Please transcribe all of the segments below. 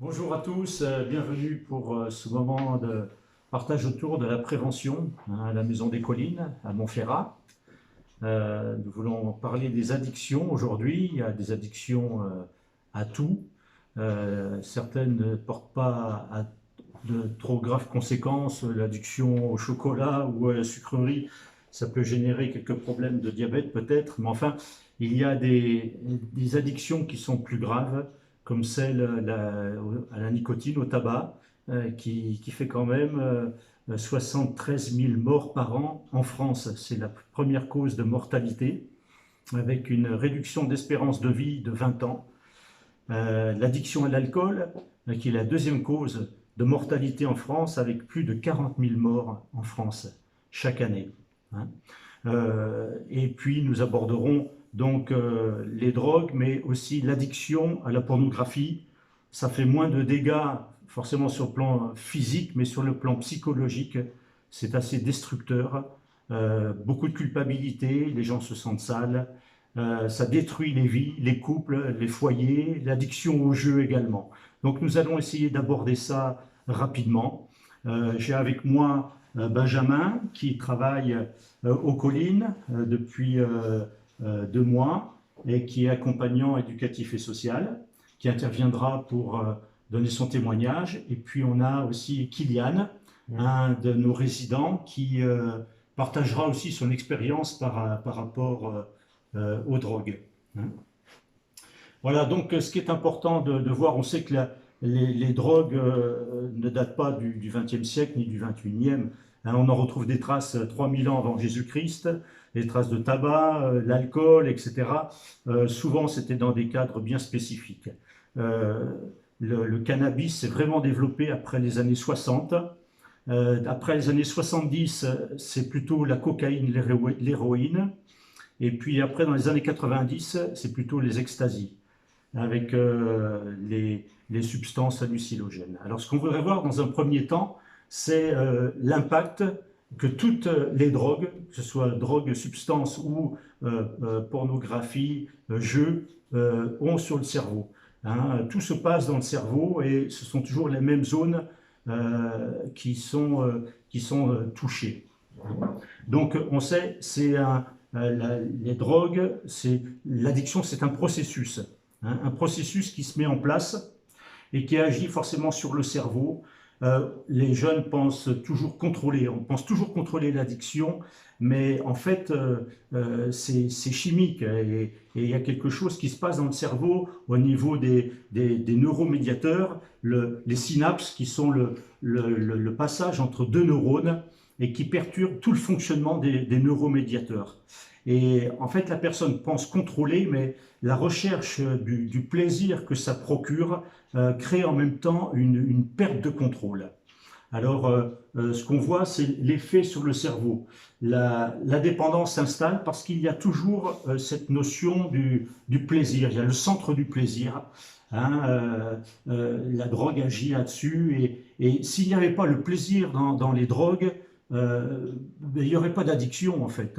Bonjour à tous, bienvenue pour ce moment de partage autour de la prévention à la Maison des Collines à Montferrat. Nous voulons parler des addictions aujourd'hui. Il y a des addictions à tout. Certaines ne portent pas à de trop graves conséquences. L'addiction au chocolat ou à la sucrerie, ça peut générer quelques problèmes de diabète peut-être, mais enfin, il y a des addictions qui sont plus graves, comme celle à la nicotine, au tabac, qui fait quand même 73 000 morts par an en France. C'est la première cause de mortalité, avec une réduction d'espérance de vie de 20 ans. L'addiction à l'alcool, qui est la deuxième cause de mortalité en France, avec plus de 40 000 morts en France chaque année. Et puis nous aborderons donc les drogues, mais aussi l'addiction à la pornographie. Ça fait moins de dégâts forcément sur le plan physique, mais sur le plan psychologique, c'est assez destructeur. Beaucoup de culpabilité, les gens se sentent sales. Ça détruit les vies, les couples, les foyers, l'addiction au jeu également. Donc nous allons essayer d'aborder ça rapidement. J'ai avec moi Benjamin qui travaille aux Collines depuis 2 mois et qui est accompagnant éducatif et social, qui interviendra pour donner son témoignage. Et puis on a aussi Kylian, un de nos résidents qui partagera aussi son expérience par rapport aux drogues. Voilà, donc ce qui est important de voir, on sait que les drogues ne datent pas du XXe siècle ni du XXIe. On en retrouve des traces 3000 ans avant Jésus-Christ, des traces de tabac, l'alcool, etc. Souvent, c'était dans des cadres bien spécifiques. Le cannabis s'est vraiment développé après les années 60. Après les années 70, c'est plutôt la cocaïne, l'héroïne. Et puis après, dans les années 90, c'est plutôt les extasies, avec les substances hallucinogènes. Alors ce qu'on voudrait voir dans un premier temps, c'est l'impact que toutes les drogues, que ce soit drogue, substance ou pornographie, jeux, ont sur le cerveau. Tout se passe dans le cerveau et ce sont toujours les mêmes zones qui sont touchées. Donc on sait, les drogues, l'addiction, c'est un processus qui se met en place et qui agit forcément sur le cerveau. Les jeunes pensent toujours contrôler, on pense toujours contrôler l'addiction, mais en fait, c'est chimique et il y a quelque chose qui se passe dans le cerveau au niveau des neuromédiateurs, les synapses qui sont le passage entre deux neurones et qui perturbe tout le fonctionnement des neuromédiateurs. Et en fait, la personne pense contrôler, mais la recherche du plaisir que ça procure crée en même temps une perte de contrôle. Alors, ce qu'on voit, c'est l'effet sur le cerveau. La dépendance s'installe parce qu'il y a toujours cette notion du plaisir. Il y a le centre du plaisir. La drogue agit là-dessus. Et s'il n'y avait pas le plaisir dans les drogues, il n'y aurait pas d'addiction en fait.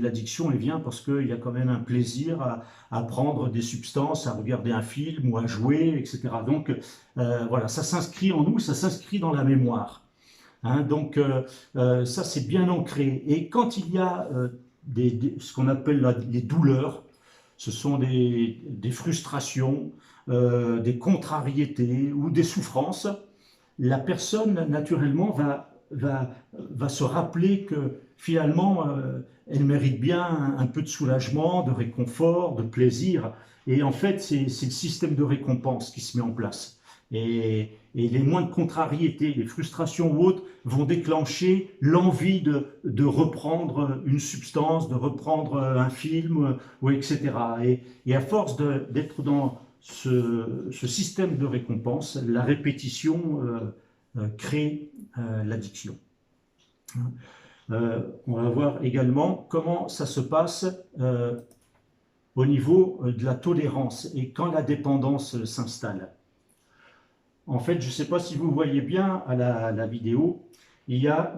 L'addiction, elle vient parce qu'il y a quand même un plaisir à prendre des substances, à regarder un film ou à jouer, etc. Donc voilà, ça s'inscrit en nous, ça s'inscrit dans la mémoire. Donc ça, c'est bien ancré. Et quand il y a ce qu'on appelle les douleurs, ce sont des frustrations, des contrariétés ou des souffrances, la personne naturellement va se rappeler que finalement elle mérite bien un peu de soulagement, de réconfort, de plaisir. Et en fait, c'est le système de récompense qui se met en place. Et les moindres contrariétés, les frustrations ou autres vont déclencher l'envie de reprendre une substance, de reprendre un film, ou etc. Et à force d'être dans ce système de récompense, la répétition crée l'addiction. On va voir également comment ça se passe au niveau de la tolérance et quand la dépendance s'installe. En fait, je ne sais pas si vous voyez bien à la vidéo, il y a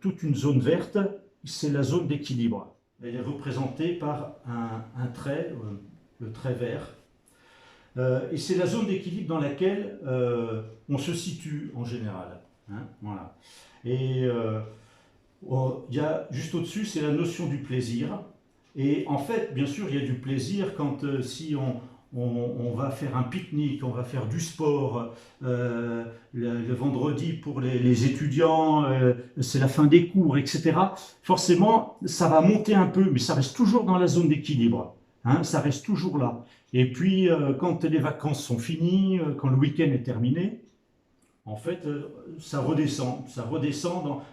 toute une zone verte, c'est la zone d'équilibre. Elle est représentée par un trait, le trait vert. Et c'est la zone d'équilibre dans laquelle on se situe en général. Hein, voilà. Et il y a juste au-dessus, c'est la notion du plaisir. Et en fait, bien sûr, il y a du plaisir quand si on va faire un pique-nique, on va faire du sport. Le vendredi pour les étudiants, c'est la fin des cours, etc. Forcément, ça va monter un peu, mais ça reste toujours dans la zone d'équilibre. Hein, ça reste toujours là. Et puis, quand les vacances sont finies, quand le week-end est terminé, en fait, ça redescend,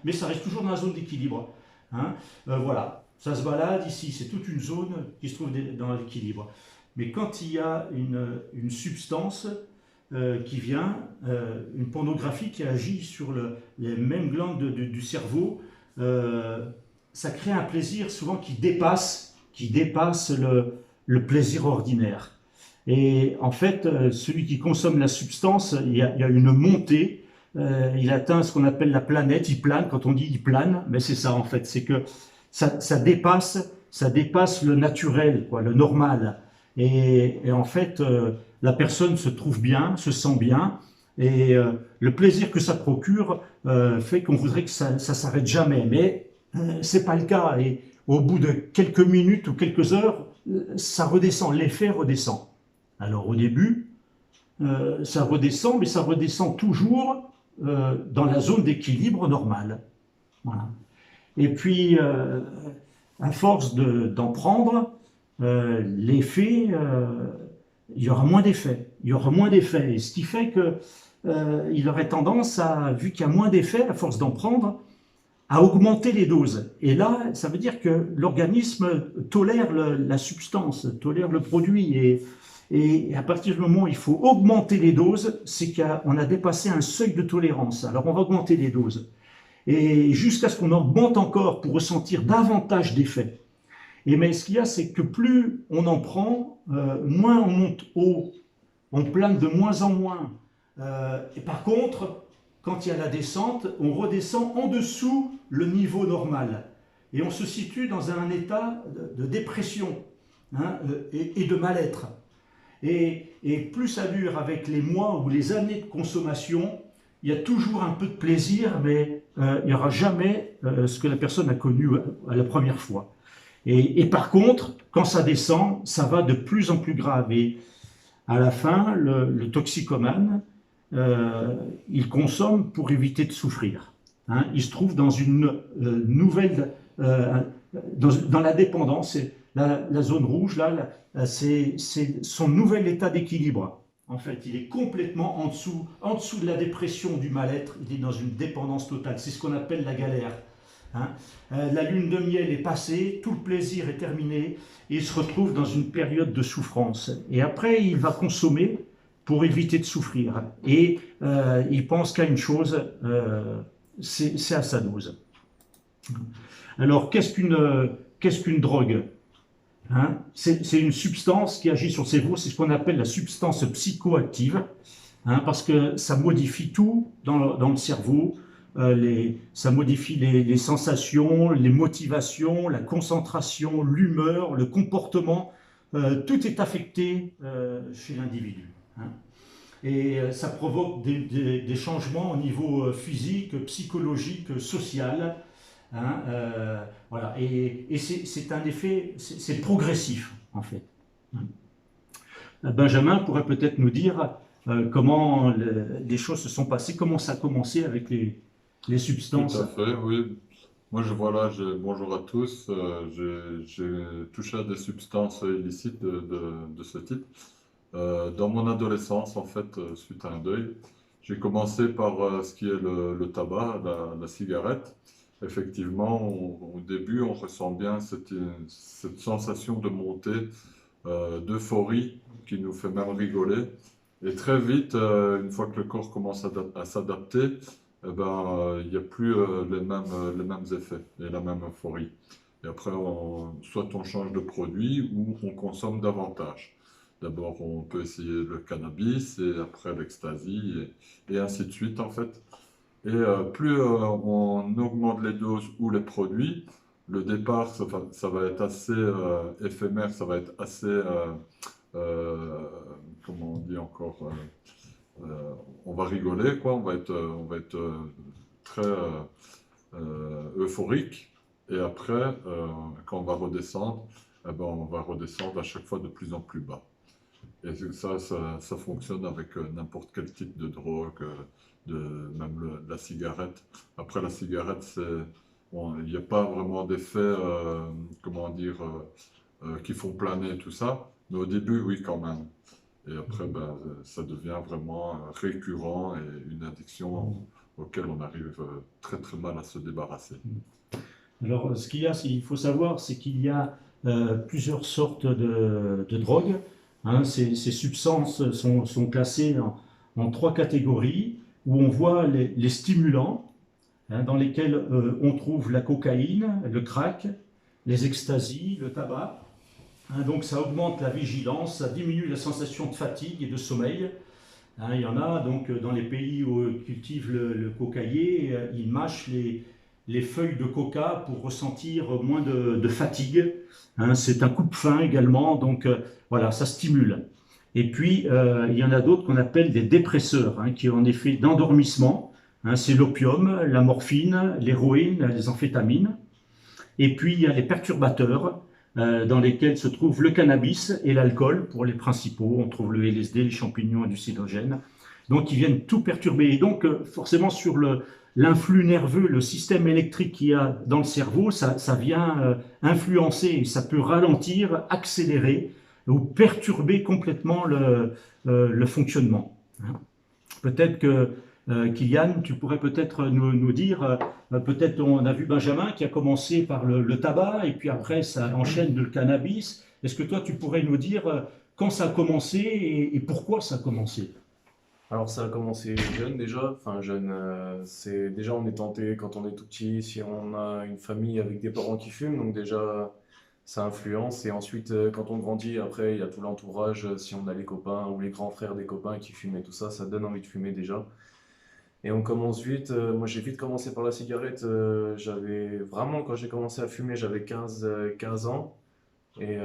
mais ça reste toujours dans la zone d'équilibre. Hein. Voilà, ça se balade ici, c'est toute une zone qui se trouve dans l'équilibre. Mais quand il y a une substance qui vient, une pornographie qui agit sur les mêmes glandes du cerveau, ça crée un plaisir souvent qui dépasse le plaisir ordinaire. Et en fait, celui qui consomme la substance, il y a une montée, il atteint ce qu'on appelle la planète, il plane, quand on dit il plane, mais c'est ça en fait, c'est que ça dépasse le naturel, quoi, le normal. Et en fait, la personne se trouve bien, se sent bien, et le plaisir que ça procure fait qu'on voudrait que ça s'arrête jamais, mais c'est pas le cas. Et au bout de quelques minutes ou quelques heures, ça redescend, l'effet redescend. Alors au début, ça redescend, mais ça redescend toujours dans la zone d'équilibre normale. Voilà. Et puis, à force d'en prendre, l'effet, il y aura moins d'effet. Il y aura moins d'effet. Et ce qui fait que il aurait tendance à, vu qu'il y a moins d'effet, à force d'en prendre, à augmenter les doses. Et là, ça veut dire que l'organisme tolère la substance, tolère le produit. Et à partir du moment où il faut augmenter les doses, c'est qu'on a dépassé un seuil de tolérance. Alors on va augmenter les doses. Et jusqu'à ce qu'on augmente encore pour ressentir davantage d'effets. Et mais ce qu'il y a, c'est que plus on en prend, moins on monte haut, on plane de moins en moins. Et par contre, quand il y a la descente, on redescend en dessous le niveau normal. Et on se situe dans un état de dépression, hein, et de mal-être. Et plus ça dure avec les mois ou les années de consommation, il y a toujours un peu de plaisir, mais il n'y aura jamais ce que la personne a connu à la première fois. Et par contre, quand ça descend, ça va de plus en plus grave. Et à la fin, le toxicomane, il consomme pour éviter de souffrir. Hein. Il se trouve dans une nouvelle, dans la dépendance, la zone rouge, là, c'est son nouvel état d'équilibre. En fait, il est complètement en dessous de la dépression, du mal-être, il est dans une dépendance totale. C'est ce qu'on appelle la galère. Hein. La lune de miel est passée, tout le plaisir est terminé, et il se retrouve dans une période de souffrance. Et après, il va consommer pour éviter de souffrir. Et il pense qu'à une chose, c'est à sa dose. Alors, qu'est-ce qu'une drogue? Hein, c'est une substance qui agit sur le cerveau, c'est ce qu'on appelle la substance psychoactive, hein, parce que ça modifie tout dans le cerveau, ça modifie les sensations, les motivations, la concentration, l'humeur, le comportement, tout est affecté chez l'individu. Hein. Et ça provoque des changements au niveau physique, psychologique, social. Hein, voilà. Et c'est un effet, c'est progressif en fait. Benjamin pourrait peut-être nous dire comment les choses se sont passées, comment ça a commencé avec les Tout substances. à fait, oui. Moi, voilà, bonjour à tous. J'ai touché à des substances illicites de ce type. Dans mon adolescence, en fait, suite à un deuil, j'ai commencé par ce qui est le tabac, la cigarette. Effectivement, au début, on ressent bien cette sensation de montée, d'euphorie qui nous fait même rigoler. Et très vite, une fois que le corps commence à s'adapter, eh ben, il n'y a plus les mêmes effets et la même euphorie. Et après, soit on change de produit ou on consomme davantage. D'abord, on peut essayer le cannabis et après l'ecstasy et ainsi de suite en fait. Et plus on augmente les doses ou les produits, le départ, ça va être assez éphémère, ça va être assez, euh, comment on dit encore, on va rigoler, quoi, on va être très euphorique. Et après, quand on va redescendre, eh ben, on va redescendre à chaque fois de plus en plus bas. Et ça fonctionne avec n'importe quel type de drogue, même la cigarette. Après, la cigarette, il n'y a pas vraiment d'effets, comment dire, qui font planer tout ça. Mais au début, oui, quand même. Et après, ben, ça devient vraiment récurrent et une addiction auquel on arrive très très mal à se débarrasser. Alors, ce qu'il y a, il faut savoir, c'est qu'il y a plusieurs sortes de drogues. Hein. Ces substances sont classées en trois catégories où on voit les stimulants, hein, dans lesquels on trouve la cocaïne, le crack, les extasies, le tabac. Hein, donc, ça augmente la vigilance, ça diminue la sensation de fatigue et de sommeil. Hein, il y en a donc dans les pays où ils cultivent le cocaïer, ils mâchent les feuilles de coca pour ressentir moins de fatigue. Hein, c'est un coupe-faim également, donc voilà, ça stimule. Et puis, il y en a d'autres qu'on appelle des dépresseurs, hein, qui ont un effet d'endormissement. Hein, c'est l'opium, la morphine, l'héroïne, les amphétamines. Et puis, il y a les perturbateurs, dans lesquels se trouvent le cannabis et l'alcool pour les principaux. On trouve le LSD, les champignons hallucinogènes. Donc, ils viennent tout perturber. Et donc, forcément, sur l'influx nerveux, le système électrique qu'il y a dans le cerveau, ça vient influencer, ça peut ralentir, accélérer ou perturber complètement le fonctionnement. Peut-être que Kylian, tu pourrais peut-être nous dire, peut-être on a vu Benjamin qui a commencé par le tabac et puis après ça enchaîne de le cannabis. Est-ce que toi tu pourrais nous dire quand ça a commencé et pourquoi ça a commencé? Alors ça a commencé jeune déjà, enfin jeune, c'est déjà on est tenté quand on est tout petit, si on a une famille avec des parents qui fument, donc déjà ça influence, et ensuite quand on grandit, après il y a tout l'entourage, si on a les copains ou les grands frères des copains qui fument et tout ça donne envie de fumer déjà. Et on commence vite, moi j'ai vite commencé par la cigarette, j'avais vraiment, quand j'ai commencé à fumer, j'avais 15 ans, et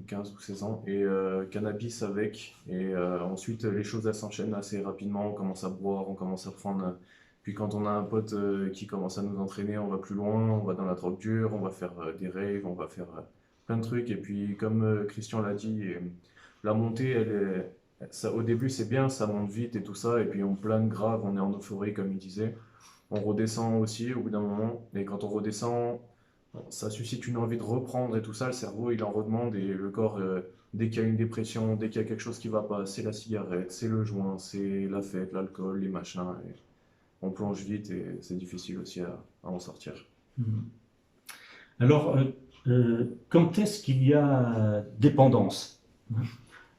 15 ou 16 ans, et cannabis avec, et ensuite les choses elles s'enchaînent assez rapidement, on commence à boire, on commence à prendre, puis quand on a un pote qui commence à nous entraîner, on va plus loin, on va dans la drogue dure, on va faire des raves, on va faire plein de trucs, et puis comme Christian l'a dit, la montée ça, au début c'est bien, ça monte vite et tout ça, et puis on plane grave, on est en euphorie comme il disait, on redescend aussi au bout d'un moment, et quand on redescend, ça suscite une envie de reprendre et tout ça, le cerveau il en redemande et le corps, dès qu'il y a une dépression, dès qu'il y a quelque chose qui va pas, c'est la cigarette, c'est le joint, c'est la fête, l'alcool, les machins, et on plonge vite et c'est difficile aussi à en sortir. Alors, quand est-ce qu'il y a dépendance?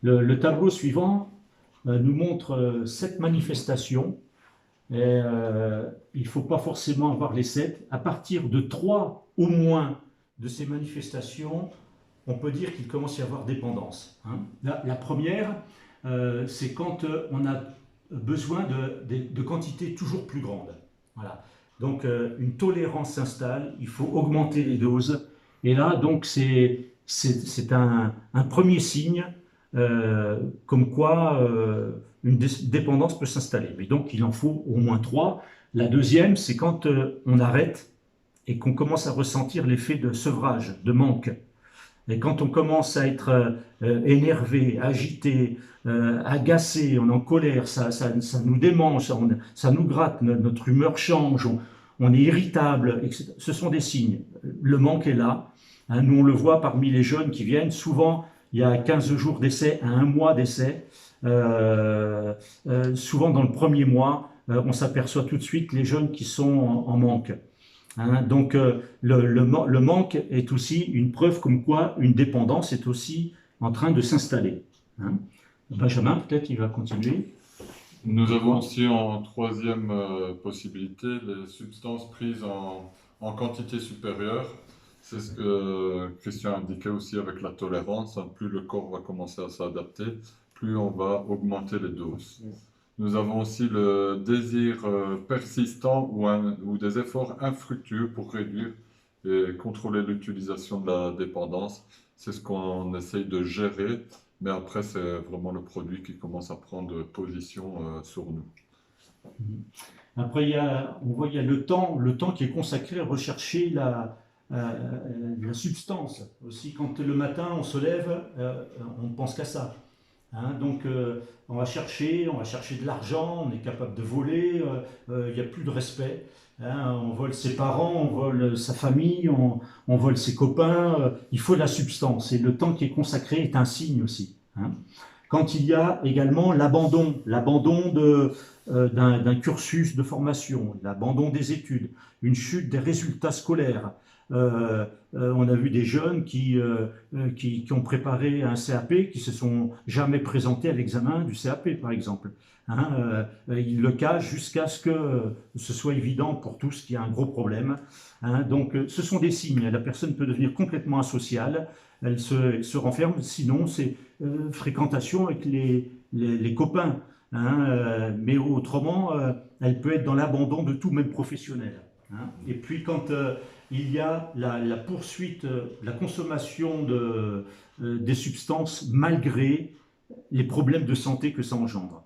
Le tableau suivant nous montre 7 manifestations. Et, il ne faut pas forcément avoir les 7. À partir de 3 au moins de ces manifestations, on peut dire qu'il commence à y avoir dépendance. Hein. La première, c'est quand on a besoin de quantités toujours plus grandes. Voilà. Donc une tolérance s'installe, il faut augmenter les doses. Et là, donc, c'est un premier signe comme quoi une dépendance peut s'installer. Mais donc, il en faut au moins 3. La deuxième, c'est quand on arrête et qu'on commence à ressentir l'effet de sevrage, de manque. Et quand on commence à être énervé, agité, agacé, on est en colère, ça nous démange, ça nous gratte, notre humeur change, on est irritable, etc. Ce sont des signes. Le manque est là. Hein, nous, on le voit parmi les jeunes qui viennent. Souvent, il y a 15 jours d'essai à 1 mois d'essai. Souvent, dans le premier mois, on s'aperçoit tout de suite les jeunes qui sont en manque. Hein, donc le manque est aussi une preuve comme quoi une dépendance est aussi en train de s'installer. Hein. Benjamin, peut-être, il va continuer. Nous avons aussi en troisième possibilité les substances prises en quantité supérieure. C'est ce que Christian indiquait aussi avec la tolérance. Hein. Plus le corps va commencer à s'adapter, plus on va augmenter les doses. Nous avons aussi le désir persistant ou des efforts infructueux pour réduire et contrôler l'utilisation de la dépendance. C'est ce qu'on essaye de gérer Mais après, c'est vraiment le produit qui commence à prendre position sur nous. Après, on voit il y a le temps qui est consacré à rechercher la substance. Aussi, quand le matin on se lève, on ne pense qu'à ça. Hein, donc, on va chercher de l'argent, on est capable de voler, il n'y a plus de respect. Hein, on vole ses parents, on vole sa famille, on vole ses copains. Il faut la substance. Et le temps qui est consacré est un signe aussi. Hein. Quand il y a également l'abandon d'un cursus de formation, l'abandon des études, une chute des résultats scolaires. On a vu des jeunes qui ont préparé un CAP, qui se sont jamais présentés à l'examen du CAP, par exemple. Hein, ils le cachent jusqu'à ce que ce soit évident pour tous qu'il y a un gros problème. Hein, donc, ce sont des signes. La personne peut devenir complètement asociale, elle se renferme. Sinon, c'est fréquentation avec les copains. Hein, mais autrement, elle peut être dans l'abandon de tout, même professionnel. Hein. Et puis, quand il y a la poursuite, la consommation des substances malgré les problèmes de santé que ça engendre.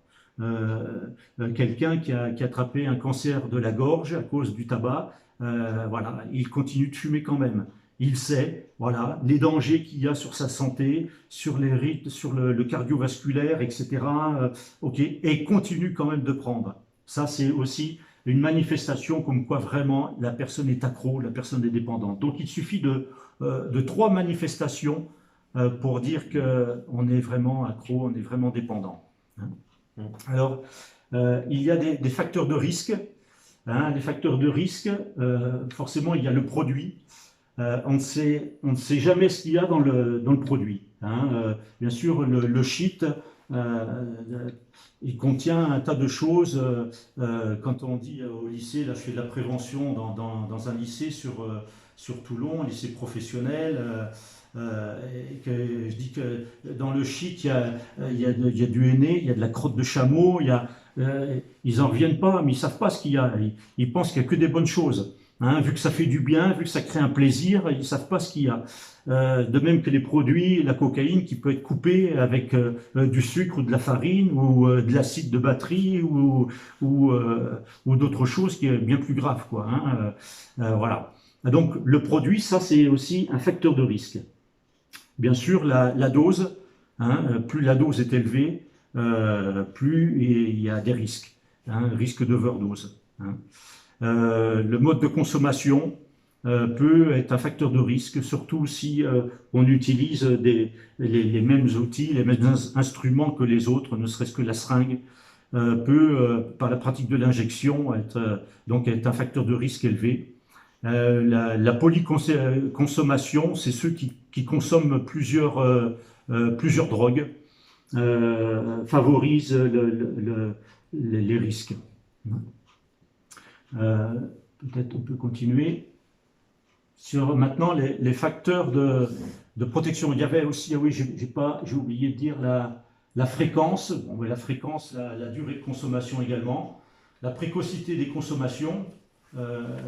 Quelqu'un qui a attrapé un cancer de la gorge à cause du tabac, voilà, il continue de fumer quand même. Il sait, voilà, les dangers qu'il y a sur sa santé, sur les rythmes, sur le cardiovasculaire, etc. Ok, et continue quand même de prendre. Ça, c'est aussi une manifestation comme quoi vraiment la personne est accro, la personne est dépendante. Donc il suffit de 3 manifestations pour dire qu'on est vraiment accro, on est vraiment dépendant. Hein. Alors, il y a des facteurs de risque. Hein, les facteurs de risque, forcément, il y a le produit. On ne sait jamais ce qu'il y a dans le produit. Hein. Bien sûr, le shit, il contient un tas de choses. Quand on dit au lycée, là je fais de la prévention dans un lycée sur Toulon, lycée professionnel, et que je dis que dans le shit, il y a du henné, il y a de la crotte de chameau, ils n'en reviennent pas, mais ils ne savent pas ce qu'il y a. Ils pensent qu'il n'y a que des bonnes choses. Hein, vu que ça fait du bien, vu que ça crée un plaisir, ils ne savent pas ce qu'il y a. De même que les produits, la cocaïne qui peut être coupée avec du sucre ou de la farine ou de l'acide de batterie ou d'autres choses qui est bien plus grave, quoi. Hein, voilà. Donc le produit, ça c'est aussi un facteur de risque. Bien sûr, la dose, hein, plus la dose est élevée, plus il y a des risques, hein, risque d'overdose. Hein. Le mode de consommation peut être un facteur de risque, surtout si on utilise les mêmes outils, les mêmes instruments que les autres, ne serait-ce que la seringue, peut, par la pratique de l'injection, donc être un facteur de risque élevé. La polyconsommation, c'est ceux qui consomment plusieurs drogues, favorisent les risques. Peut-être on peut continuer. Sur maintenant les facteurs de protection. Il y avait aussi, ah oui, j'ai oublié de dire la fréquence, bon, la fréquence, la durée de consommation également, la précocité des consommations.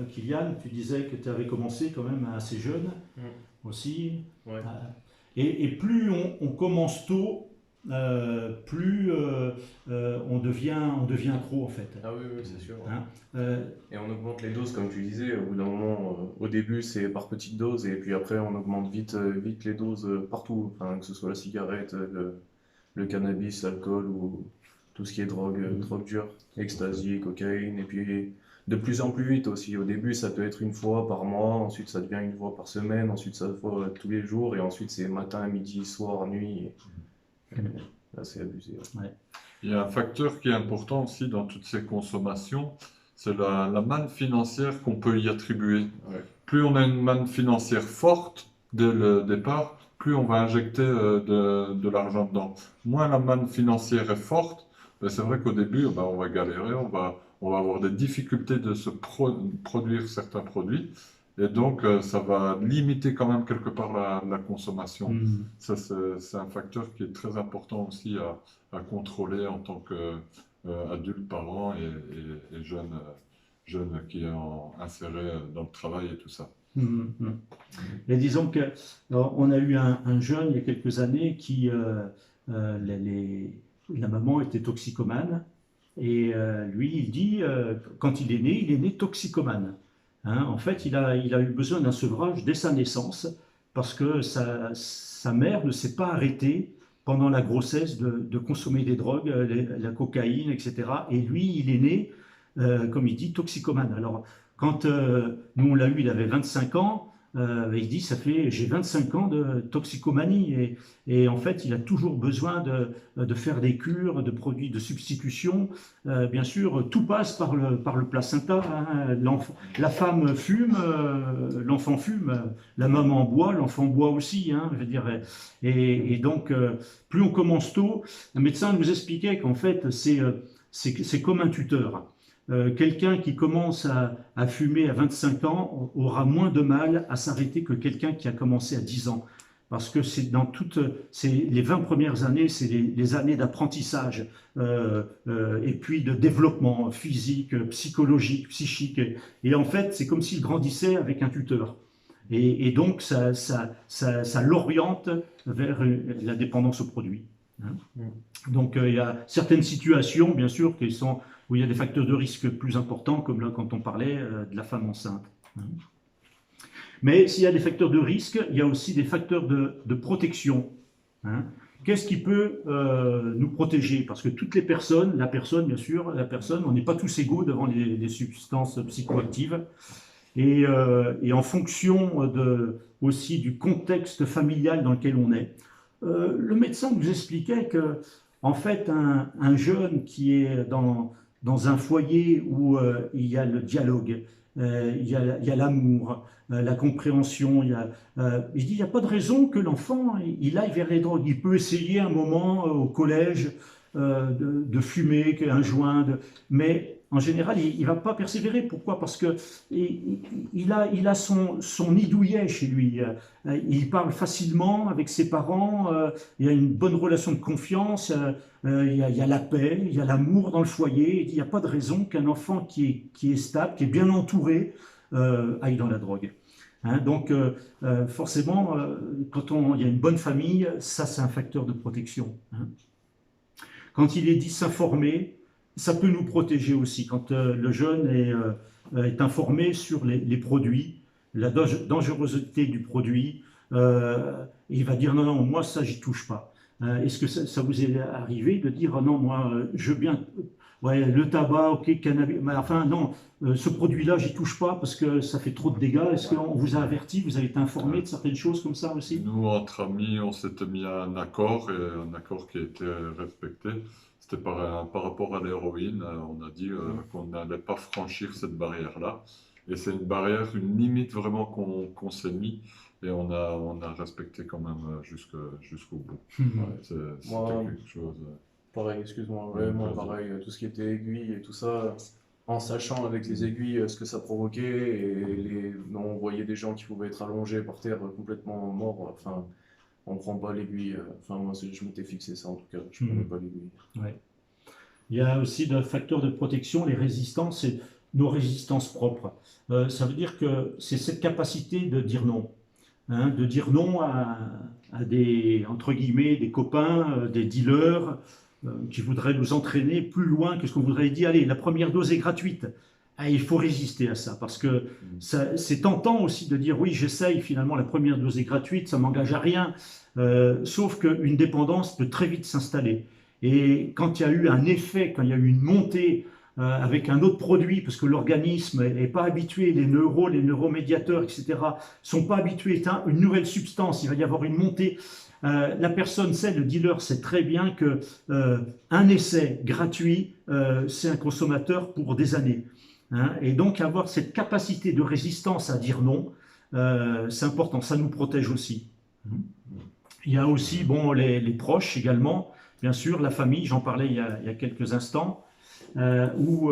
Kylian, tu disais que tu avais commencé quand même assez jeune aussi. Ouais. Et plus on commence tôt, plus on devient accro en fait. Ah oui, c'est sûr. Hein, Et on augmente les doses, comme tu disais, au bout d'un moment, au début c'est par petites doses, et puis après on augmente vite les doses partout, enfin, que ce soit la cigarette, le cannabis, l'alcool ou tout ce qui est drogue dure, ecstasy, cocaïne, et puis de plus en plus vite aussi. Au début ça peut être une fois par mois, ensuite ça devient une fois par semaine, ensuite ça fois tous les jours, et ensuite c'est matin, midi, soir, nuit. Là, c'est abusé. ouais. Il y a un facteur qui est important aussi dans toutes ces consommations, c'est la manne financière qu'on peut y attribuer. Ouais. Plus on a une manne financière forte dès le départ, plus on va injecter de l'argent dedans. Moins la manne financière est forte, ben c'est vrai qu'au début, ben on va galérer, on va avoir des difficultés de produire certains produits. Et donc, ça va limiter quand même quelque part la consommation. Ça, c'est un facteur qui est très important aussi à contrôler en tant qu'adulte, parent et jeune qui est inséré dans le travail et tout ça. Et disons que on a eu un jeune il y a quelques années qui la maman était toxicomane. Et lui, il dit, quand il est né toxicomane. Hein, en fait, il a eu besoin d'un sevrage dès sa naissance parce que sa mère ne s'est pas arrêtée pendant la grossesse de consommer des drogues, la cocaïne, etc. Et lui, il est né, comme il dit, toxicomane. Alors, quand nous on l'a eu, il avait 25 ans. Il dit, j'ai 25 ans de toxicomanie et en fait, il a toujours besoin de faire des cures, de produits de substitution. Bien sûr, tout passe par le placenta. Hein. La femme fume, l'enfant fume, la maman boit, l'enfant boit aussi. Hein, je veux dire. Et donc, plus on commence tôt, un médecin nous expliquait qu'en fait, c'est comme un tuteur. Quelqu'un qui commence à fumer à 25 ans aura moins de mal à s'arrêter que quelqu'un qui a commencé à 10 ans. Parce que les 20 premières années, c'est les années d'apprentissage et puis de développement physique, psychologique, psychique. Et en fait, c'est comme s'il grandissait avec un tuteur. Et donc, ça l'oriente vers la dépendance au produit. Hein. Donc, il y a certaines situations, bien sûr, où il y a des facteurs de risque plus importants, comme là, quand on parlait de la femme enceinte. Hein. Mais s'il y a des facteurs de risque, il y a aussi des facteurs de protection. Hein. Qu'est-ce qui peut nous protéger? Parce que toutes les personnes, bien sûr, on n'est pas tous égaux devant les substances psychoactives. Et en fonction aussi du contexte familial dans lequel on est, le médecin nous expliquait que, en fait, un jeune qui est dans un foyer où il y a le dialogue, il y a l'amour, la compréhension, il dit, il n'y a pas de raison que l'enfant il aille vers les drogues. Il peut essayer un moment au collège de fumer un joint, mais en général, il ne va pas persévérer. Pourquoi? Parce qu'il a son nid douillet chez lui. Il parle facilement avec ses parents, il y a une bonne relation de confiance, il y a la paix, il y a l'amour dans le foyer. Il n'y a pas de raison qu'un enfant qui est stable, qui est bien entouré, aille dans la drogue. Hein, donc, forcément, quand il y a une bonne famille, ça, c'est un facteur de protection. Hein. Quand il est dit s'informer, ça peut nous protéger aussi. Quand le jeune est informé sur les produits, la dangerosité du produit, il va dire non, non, moi ça, j'y touche pas. Est-ce que ça vous est arrivé de dire non, moi, je veux bien. Ouais, le tabac, ok, cannabis, mais enfin non, ce produit-là, j'y touche pas parce que ça fait trop de dégâts. Est-ce qu'on vous a averti, vous avez été informé de certaines choses comme ça aussi? Nous, entre amis, on s'était mis à un accord, et un accord qui a été respecté. C'était par rapport à l'héroïne. On a dit qu'on n'allait pas franchir cette barrière-là. Et c'est une barrière, une limite vraiment qu'on s'est mis. Et on a respecté quand même jusqu'au bout. Ouais, c'était quelque chose. Pareil, excuse-moi, vraiment pareil, tout ce qui était aiguille et tout ça, en sachant avec les aiguilles ce que ça provoquait, et on voyait des gens qui pouvaient être allongés par terre complètement morts, enfin, on prend pas l'aiguille, enfin moi je m'étais fixé ça en tout cas, je prenais pas l'aiguille. Ouais. Il y a aussi des facteurs de protection, les résistances et nos résistances propres. Ça veut dire que c'est cette capacité de dire non. Hein, de dire non à des, entre guillemets, des copains, des dealers, qui voudraient nous entraîner plus loin que ce qu'on voudrait dire. Allez, la première dose est gratuite. Ah, il faut résister à ça, parce que c'est tentant aussi de dire oui, j'essaye, finalement la première dose est gratuite, ça m'engage à rien. Sauf qu'une dépendance peut très vite s'installer. Et quand il y a eu un effet, quand il y a eu une montée avec un autre produit, parce que l'organisme n'est pas habitué, les neuromédiateurs, etc., sont pas habitués à une nouvelle substance, il va y avoir une montée. La personne sait, le dealer sait très bien que un essai gratuit, c'est un consommateur pour des années. Hein, et donc avoir cette capacité de résistance à dire non, c'est important, ça nous protège aussi. Il y a aussi bon, les proches également, bien sûr, la famille, j'en parlais il y a quelques instants, où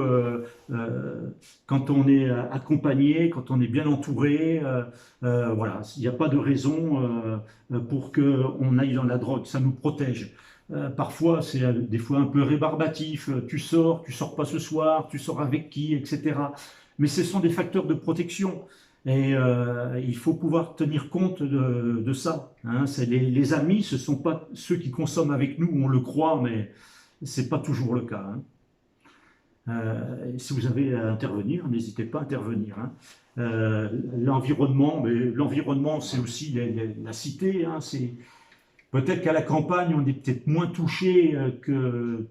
quand on est accompagné, quand on est bien entouré, voilà, il n'y a pas de raison pour qu'on aille dans la drogue, ça nous protège. Parfois, c'est des fois un peu rébarbatif, tu sors pas ce soir, tu sors avec qui, etc. Mais ce sont des facteurs de protection. Et il faut pouvoir tenir compte de ça. Hein. Les amis, ce ne sont pas ceux qui consomment avec nous, on le croit, mais ce n'est pas toujours le cas. Hein. Si vous avez à intervenir, n'hésitez pas à intervenir. Hein. L'environnement, mais l'environnement, c'est aussi la cité. Hein. Peut-être qu'à la campagne, on est peut-être moins touché que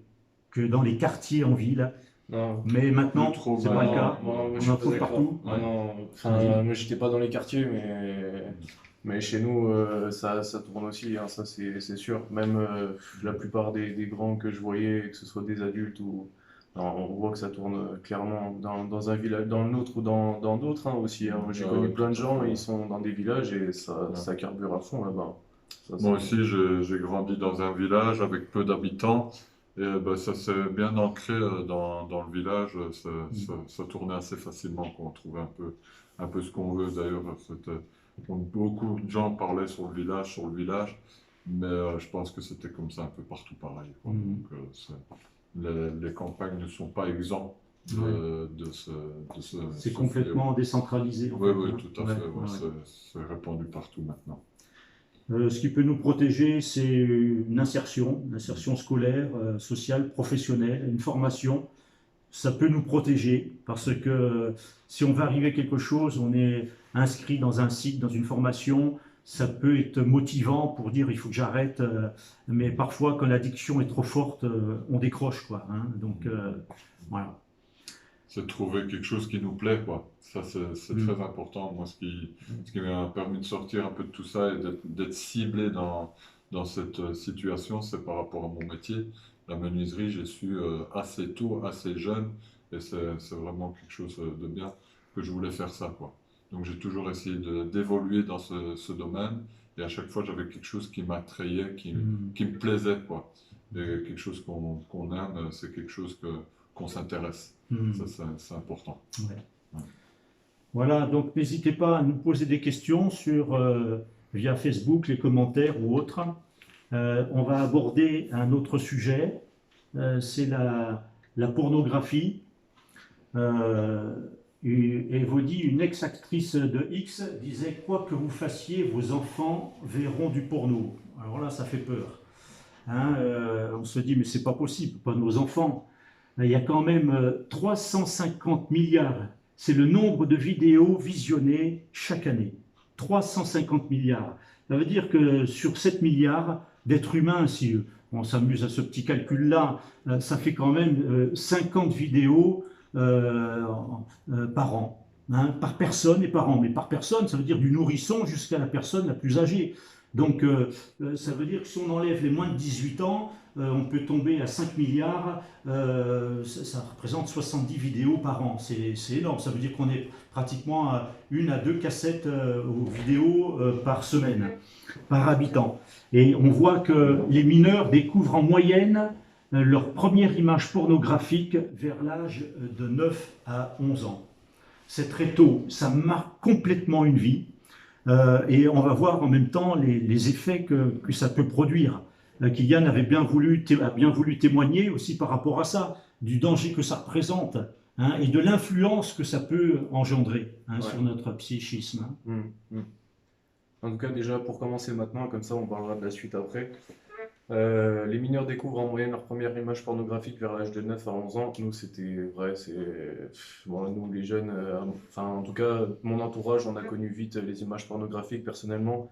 dans les quartiers en ville. Non, Mais maintenant, trop, c'est bah pas le non, cas. non, moi je On suis en pas trouve d'accord. partout. Non, non, Vas-y. enfin, moi j'étais pas dans les quartiers, mais chez nous ça tourne aussi, hein, ça c'est sûr. Même la plupart des grands que je voyais, que ce soit des adultes ou. Non, on voit que ça tourne clairement dans un village, dans le nôtre ou dans d'autres hein, aussi. Hein. J'ai Ah connu ouais, plein de tout à gens, fait. ils sont dans des villages et Ouais. ça carbure à fond là-bas. Ça, Moi c'est... aussi, j'ai grandi dans un village avec peu d'habitants et ben, ça s'est bien ancré dans le village. Ça tournait assez facilement, quoi. On trouvait un peu ce qu'on veut. D'ailleurs, donc, beaucoup de gens parlaient sur le village, mais je pense que c'était comme ça un peu partout pareil, quoi. Mhm. Donc, les campagnes ne sont pas exempts Ouais. de ce C'est fléau. complètement décentralisé en Oui, fait. oui, Hein. tout à Ouais, fait. ouais, Ouais, ouais. c'est répandu partout maintenant. Ce qui peut nous protéger, c'est une insertion scolaire, sociale, professionnelle, une formation. Ça peut nous protéger parce que si on va arriver à quelque chose, on est inscrit dans un site, dans une formation, ça peut être motivant pour dire il faut que j'arrête, mais parfois quand l'addiction est trop forte, on décroche quoi. Hein. Donc voilà. C'est de trouver quelque chose qui nous plaît, quoi. Ça, c'est Mm. très important. Moi, ce qui m'a permis de sortir un peu de tout ça et d'être ciblé dans cette situation, c'est par rapport à mon métier. La menuiserie, j'ai su assez tôt, assez jeune, et c'est vraiment quelque chose de bien que je voulais faire ça, quoi. Donc, j'ai toujours essayé d'évoluer dans ce domaine, et à chaque fois, j'avais quelque chose qui m'attrayait, Mm. qui me plaisait, quoi. Et quelque chose qu'on aime, c'est quelque chose qu'on s'intéresse. Ça, Mm. c'est important. Ouais. Ouais. Voilà, donc n'hésitez pas à nous poser des questions via Facebook, les commentaires ou autres. On va aborder un autre sujet, c'est la pornographie. Euh, et vous dit, une ex-actrice de X disait, quoi que vous fassiez, vos enfants verront du porno. Alors là, ça fait peur. Hein, on se dit, mais c'est pas possible, pas nos enfants. Il y a quand même 350 milliards. C'est le nombre de vidéos visionnées chaque année. 350 milliards. Ça veut dire que sur 7 milliards d'êtres humains, si on s'amuse à ce petit calcul-là, ça fait quand même 50 vidéos par an. Hein, par personne et par an. Mais par personne, ça veut dire du nourrisson jusqu'à la personne la plus âgée. Donc, ça veut dire que si on enlève les moins de 18 ans, on peut tomber à 5 milliards, ça représente 70 vidéos par an. C'est énorme, ça veut dire qu'on est pratiquement à 1 à 2 cassettes ou vidéos par semaine, par habitant. Et on voit que les mineurs découvrent en moyenne leur première image pornographique vers l'âge de 9 à 11 ans. C'est très tôt, ça marque complètement une vie. Et on va voir en même temps les effets que ça peut produire. Kylian a bien voulu témoigner aussi par rapport à ça, du danger que ça représente, hein, et de l'influence que ça peut engendrer hein, Ouais. sur notre psychisme. Hein. En tout cas, déjà pour commencer maintenant, comme ça on parlera de la suite après. Les mineurs découvrent en moyenne leur première image pornographique vers l'âge de 9 à 11 ans. Nous, c'était vrai, bon, nous les jeunes, enfin en tout cas, mon entourage, on a connu vite les images pornographiques personnellement.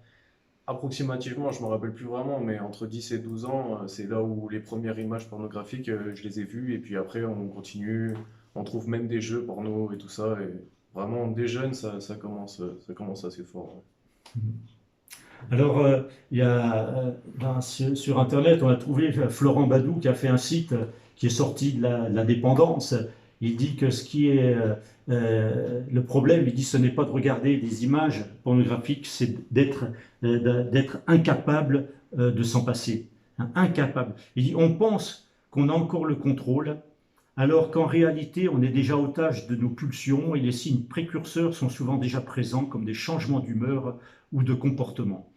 Approximativement, je ne me rappelle plus vraiment, mais entre 10 et 12 ans, c'est là où les premières images pornographiques, je les ai vues. Et puis après, on continue, on trouve même des jeux porno et tout ça. Et vraiment, des jeunes, ça commence assez fort. Ouais. Alors, il y a, sur Internet, on a trouvé Florent Badou qui a fait un site qui est sorti de la dépendance. Il dit que ce qui est le problème, il dit ce n'est pas de regarder des images pornographiques, c'est d'être incapable de s'en passer. Hein, incapable. Il dit on pense qu'on a encore le contrôle, alors qu'en réalité, on est déjà otage de nos pulsions et les signes précurseurs sont souvent déjà présents comme des changements d'humeur ou de comportement.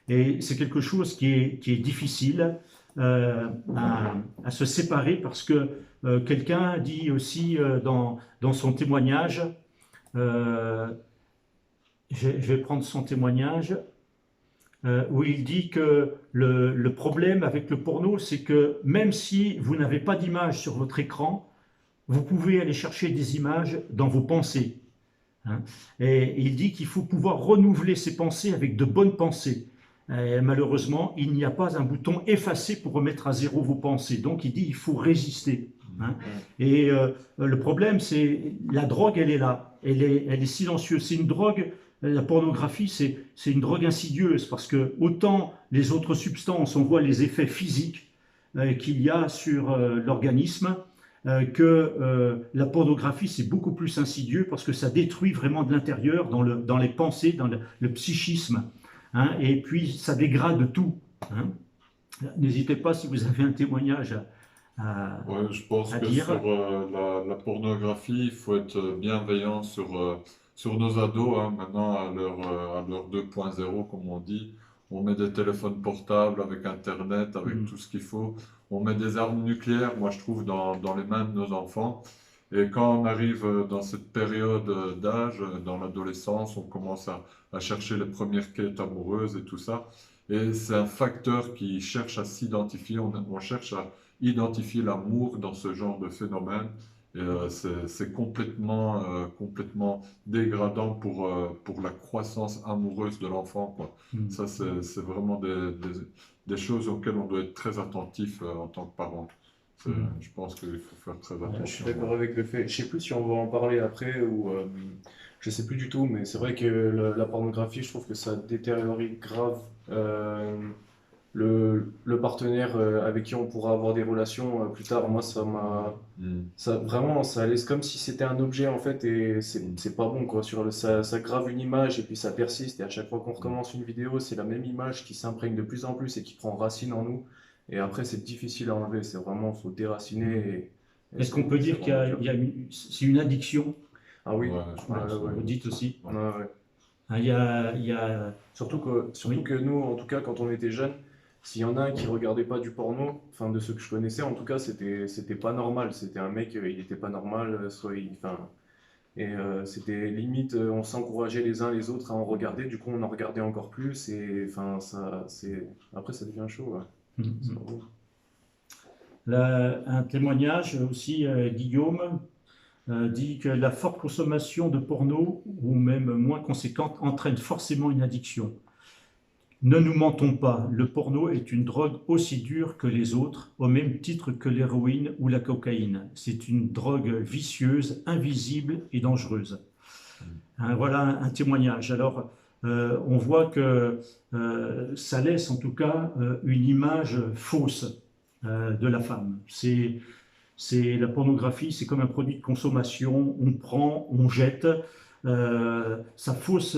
Et c'est quelque chose qui est difficile à se séparer parce que quelqu'un dit aussi dans son témoignage, je vais prendre son témoignage, où il dit que le problème avec le porno, c'est que même si vous n'avez pas d'image sur votre écran, vous pouvez aller chercher des images dans vos pensées. Hein. Et il dit qu'il faut pouvoir renouveler ses pensées avec de bonnes pensées. Et malheureusement, il n'y a pas un bouton effacer pour remettre à zéro vos pensées. Donc il dit qu'il faut résister. Hein. Et le problème, c'est la drogue, elle est là. Elle est silencieuse. C'est une drogue, la pornographie, c'est une drogue insidieuse parce que autant les autres substances, on voit les effets physiques qu'il y a sur l'organisme, que la pornographie, c'est beaucoup plus insidieux parce que ça détruit vraiment de l'intérieur, dans les pensées, dans le psychisme. Hein, et puis, ça dégrade tout. Hein. N'hésitez pas, si vous avez un témoignage Ouais, je pense à que dire. sur la pornographie, il faut être bienveillant sur nos ados, hein. Maintenant, à l'heure 2.0, comme on dit, on met des téléphones portables avec Internet, avec Mm. tout ce qu'il faut. On met des armes nucléaires, moi je trouve, dans les mains de nos enfants. Et quand on arrive dans cette période d'âge, dans l'adolescence, on commence à chercher les premières quêtes amoureuses et tout ça. Et c'est un facteur qui cherche à s'identifier, on cherche à identifier l'amour dans ce genre de phénomène. Et c'est complètement dégradant pour la croissance amoureuse de l'enfant, quoi. Mm. Ça, c'est vraiment des choses auxquelles on doit être très attentif en tant que parent. Mm. Je pense qu'il faut faire très Ouais, je suis attention. d'accord avec le fait. Je sais plus si on va en parler après ou je sais plus du tout, mais c'est vrai que la pornographie, je trouve que ça détériorise grave le partenaire avec qui on pourra avoir des relations plus tard. Moi, Mm. ça vraiment, ça laisse comme si c'était un objet en fait et c'est pas bon quoi. Ça grave une image et puis ça persiste et à chaque fois qu'on recommence une vidéo, c'est la même image qui s'imprègne de plus en plus et qui prend racine en nous. Et après, c'est difficile à enlever. C'est vraiment, faut déraciner et Est-ce qu'on peut c'est dire qu'il y vraiment a, dur. il y a c'est une addiction? Ah oui, Ouais, je ouais, pense, ouais, Vous dites aussi. ouais, ouais. Hein, il y a... Surtout Oui. que nous, en tout cas, quand on était jeunes, s'il y en a un qui regardait pas du porno, enfin de ceux que je connaissais, en tout cas, c'était pas normal. C'était un mec, il était pas normal, enfin, et c'était limite, on s'encourageait les uns les autres à en regarder. Du coup, on en regardait encore plus et enfin après ça devient chaud. Ouais. C'est Mm. pas bon. Là, un témoignage aussi, Guillaume dit que la forte consommation de porno, ou même moins conséquente, entraîne forcément une addiction. Ne nous mentons pas, le porno est une drogue aussi dure que les autres, au même titre que l'héroïne ou la cocaïne. C'est une drogue vicieuse, invisible et dangereuse. Hein, voilà un témoignage. Alors, on voit que ça laisse en tout cas une image fausse de la femme. La pornographie, c'est comme un produit de consommation, on prend, on jette, ça fausse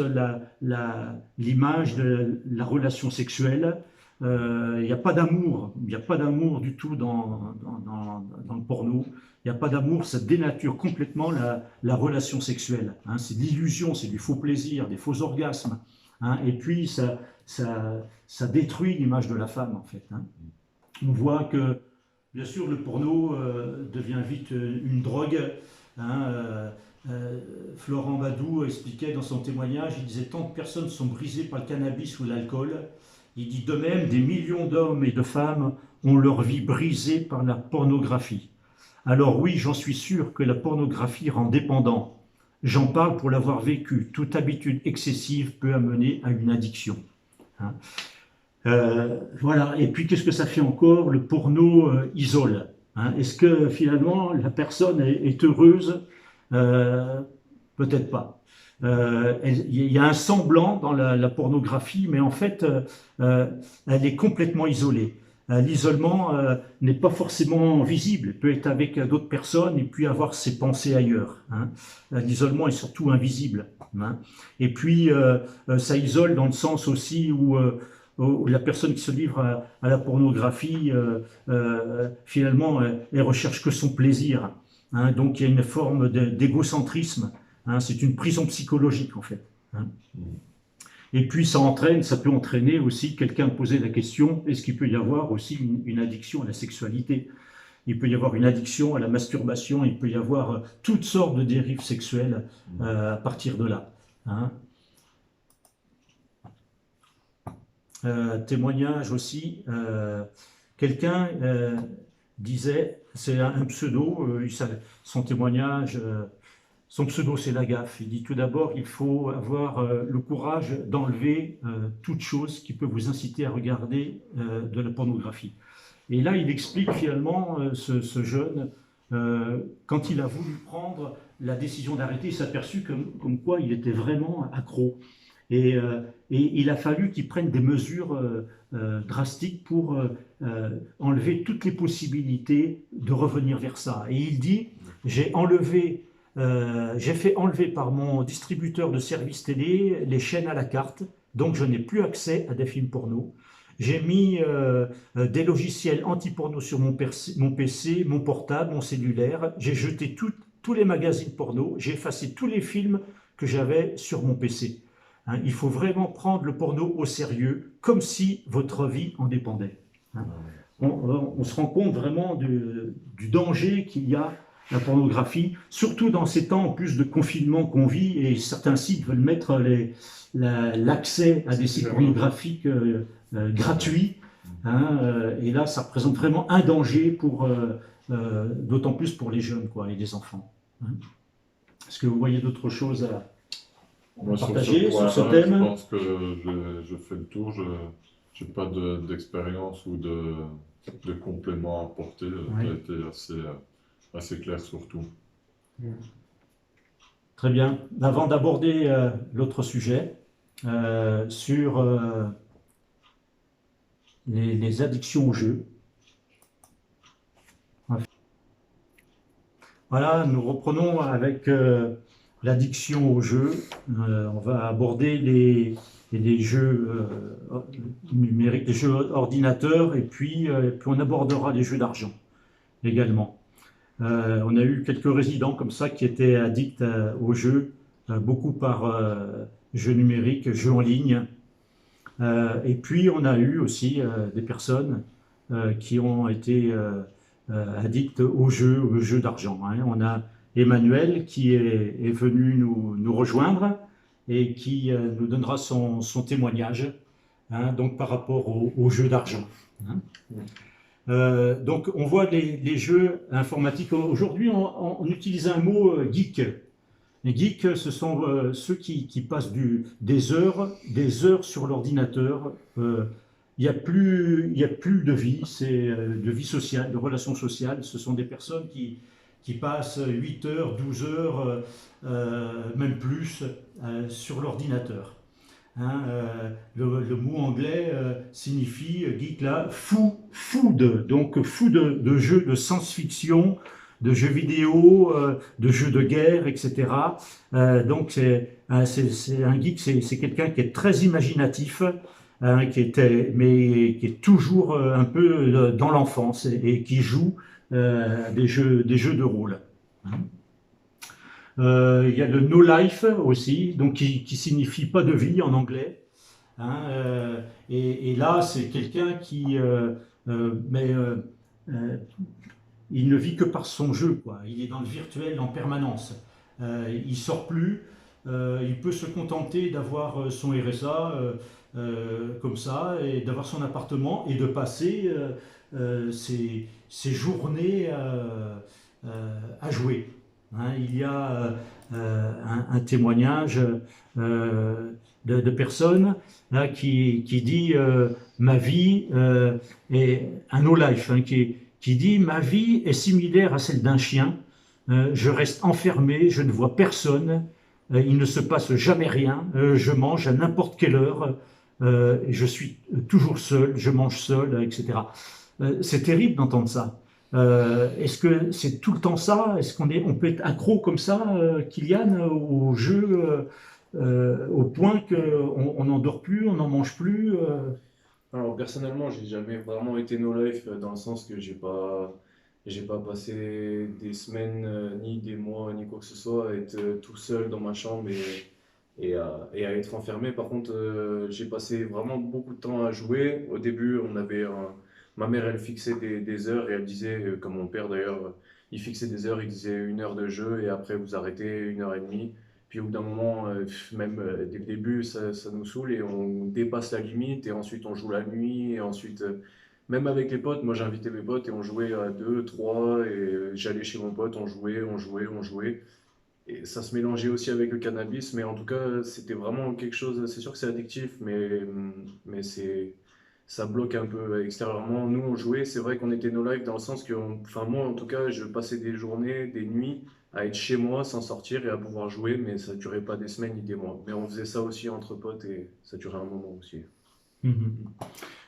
l'image de la relation sexuelle. Il n'y a pas d'amour, il n'y a pas d'amour du tout dans le porno. Il n'y a pas d'amour, ça dénature complètement la relation sexuelle. Hein. C'est de l'illusion, c'est du faux plaisir, des faux orgasmes. Hein. Et puis ça détruit l'image de la femme en fait. Hein. On voit que, bien sûr, le porno devient vite une drogue. Hein, Florent Badou expliquait dans son témoignage, il disait tant de personnes sont brisées par le cannabis ou l'alcool. Il dit de même, des millions d'hommes et de femmes ont leur vie brisée par la pornographie. Alors oui, j'en suis sûr que la pornographie rend dépendant. J'en parle pour l'avoir vécu. Toute habitude excessive peut amener à une addiction. Hein. Voilà. Et puis, qu'est-ce que ça fait encore? Le porno isole. Hein. Est-ce que finalement la personne est heureuse? Peut-être pas. Il y a un semblant dans la pornographie, mais en fait, elle est complètement isolée. L'isolement n'est pas forcément visible. Elle peut être avec d'autres personnes et puis avoir ses pensées ailleurs. Hein. L'isolement est surtout invisible. Hein. Et puis, ça isole dans le sens aussi où la personne qui se livre à la pornographie, finalement, elle recherche que son plaisir. Hein, donc il y a une forme d'égocentrisme. Hein, c'est une prison psychologique en fait. Hein. Et puis ça peut entraîner aussi, quelqu'un posait la question, est-ce qu'il peut y avoir aussi une addiction à la sexualité? Il peut y avoir une addiction à la masturbation, il peut y avoir toutes sortes de dérives sexuelles à partir de là. Hein. témoignage aussi. Quelqu'un disait, c'est un pseudo, son témoignage, son pseudo c'est la gaffe. Il dit tout d'abord, il faut avoir le courage d'enlever toute chose qui peut vous inciter à regarder de la pornographie. Et là, il explique finalement, ce jeune, quand il a voulu prendre la décision d'arrêter, il s'est aperçu comme quoi il était vraiment accro. Et il a fallu qu'il prenne des mesures drastiques pour enlever toutes les possibilités de revenir vers ça. Et il dit, j'ai fait enlever par mon distributeur de services télé les chaînes à la carte, donc je n'ai plus accès à des films porno. J'ai mis des logiciels anti-porno sur mon PC, mon portable, mon cellulaire. J'ai jeté tous les magazines porno. J'ai effacé tous les films que j'avais sur mon PC. Hein, il faut vraiment prendre le porno au sérieux, comme si votre vie en dépendait. Hein. On se rend compte vraiment du danger qu'il y a la pornographie, surtout dans ces temps en plus de confinement qu'on vit, et certains sites veulent mettre l'accès à des sites pornographiques gratuits. Hein, et là, ça représente vraiment un danger d'autant plus pour les jeunes et les enfants. Hein. Est-ce que vous voyez d'autres choses à Moi, partager sur ce point-là, thème? je pense que je fais le tour. Je n'ai pas d'expérience ou de complément à apporter. Tu as été assez clair sur tout. Très bien. Avant d'aborder l'autre sujet, sur les addictions au jeu. Voilà, nous reprenons avec l'addiction au jeu. On va aborder les jeux numériques, les jeux ordinateurs, et puis on abordera les jeux d'argent également. On a eu quelques résidents comme ça qui étaient addicts aux jeux, beaucoup par jeux numériques, jeux en ligne. Et puis on a eu aussi des personnes qui ont été addictes aux jeux d'argent. Hein. On a Emmanuel qui est venu nous rejoindre et qui nous donnera son témoignage, hein, donc par rapport aux jeux d'argent. Hein. Donc on voit les jeux informatiques. Aujourd'hui, on utilise un mot geek. Les geeks, ce sont ceux qui passent des heures sur l'ordinateur. Il n'y a plus de vie, de vie sociale, de relations sociales. Ce sont des personnes qui passent 8 heures, 12 heures, même plus, sur l'ordinateur. Hein, le mot anglais signifie, geek là, food, donc food de jeux de science-fiction, de jeux vidéo, de jeux de guerre, etc. Donc c'est un geek, c'est quelqu'un qui est très imaginatif, hein, mais qui est toujours un peu dans l'enfance et qui joue des jeux de rôle. Hein. Il y a le no life aussi, donc qui signifie pas de vie en anglais. Hein, et là, c'est quelqu'un qui il ne vit que par son jeu, quoi. Il est dans le virtuel en permanence. Il sort plus. Il peut se contenter d'avoir son RSA comme ça et d'avoir son appartement et de passer ses journées à jouer. Hein, il y a un témoignage de personnes là, qui dit ma vie est un no life, hein, qui dit ma vie est similaire à celle d'un chien. Je reste enfermé, je ne vois personne, il ne se passe jamais rien, je mange à n'importe quelle heure, je suis toujours seul, je mange seul, etc. C'est terrible d'entendre ça. Est-ce que c'est tout le temps ça? Est-ce on peut être accro comme ça, Kylian, au jeu, au point qu'on n'endort plus, on n'en mange plus Alors personnellement, j'ai jamais vraiment été no life dans le sens que j'ai pas passé des semaines, ni des mois, ni quoi que ce soit à être tout seul dans ma chambre et à être enfermé. Par contre, j'ai passé vraiment beaucoup de temps à jouer. Au début, ma mère, elle fixait des heures et elle disait, comme mon père d'ailleurs, il fixait des heures, il disait 1 heure de jeu et après vous arrêtez 1 heure et demie. Puis au bout d'un moment, même dès le début, ça nous saoule et on dépasse la limite et ensuite on joue la nuit et ensuite, même avec les potes, moi j'ai invité mes potes et on jouait à deux, trois et j'allais chez mon pote, on jouait, on jouait, on jouait. Et ça se mélangeait aussi avec le cannabis, mais en tout cas, c'était vraiment quelque chose. C'est sûr que c'est addictif, mais ça bloque un peu extérieurement. Nous, on jouait, c'est vrai qu'on était no life dans le sens que, enfin, moi, en tout cas, je passais des journées, des nuits à être chez moi sans sortir et à pouvoir jouer, mais ça durait pas des semaines ni des mois. Mais on faisait ça aussi entre potes et ça durait un moment aussi. Mhm.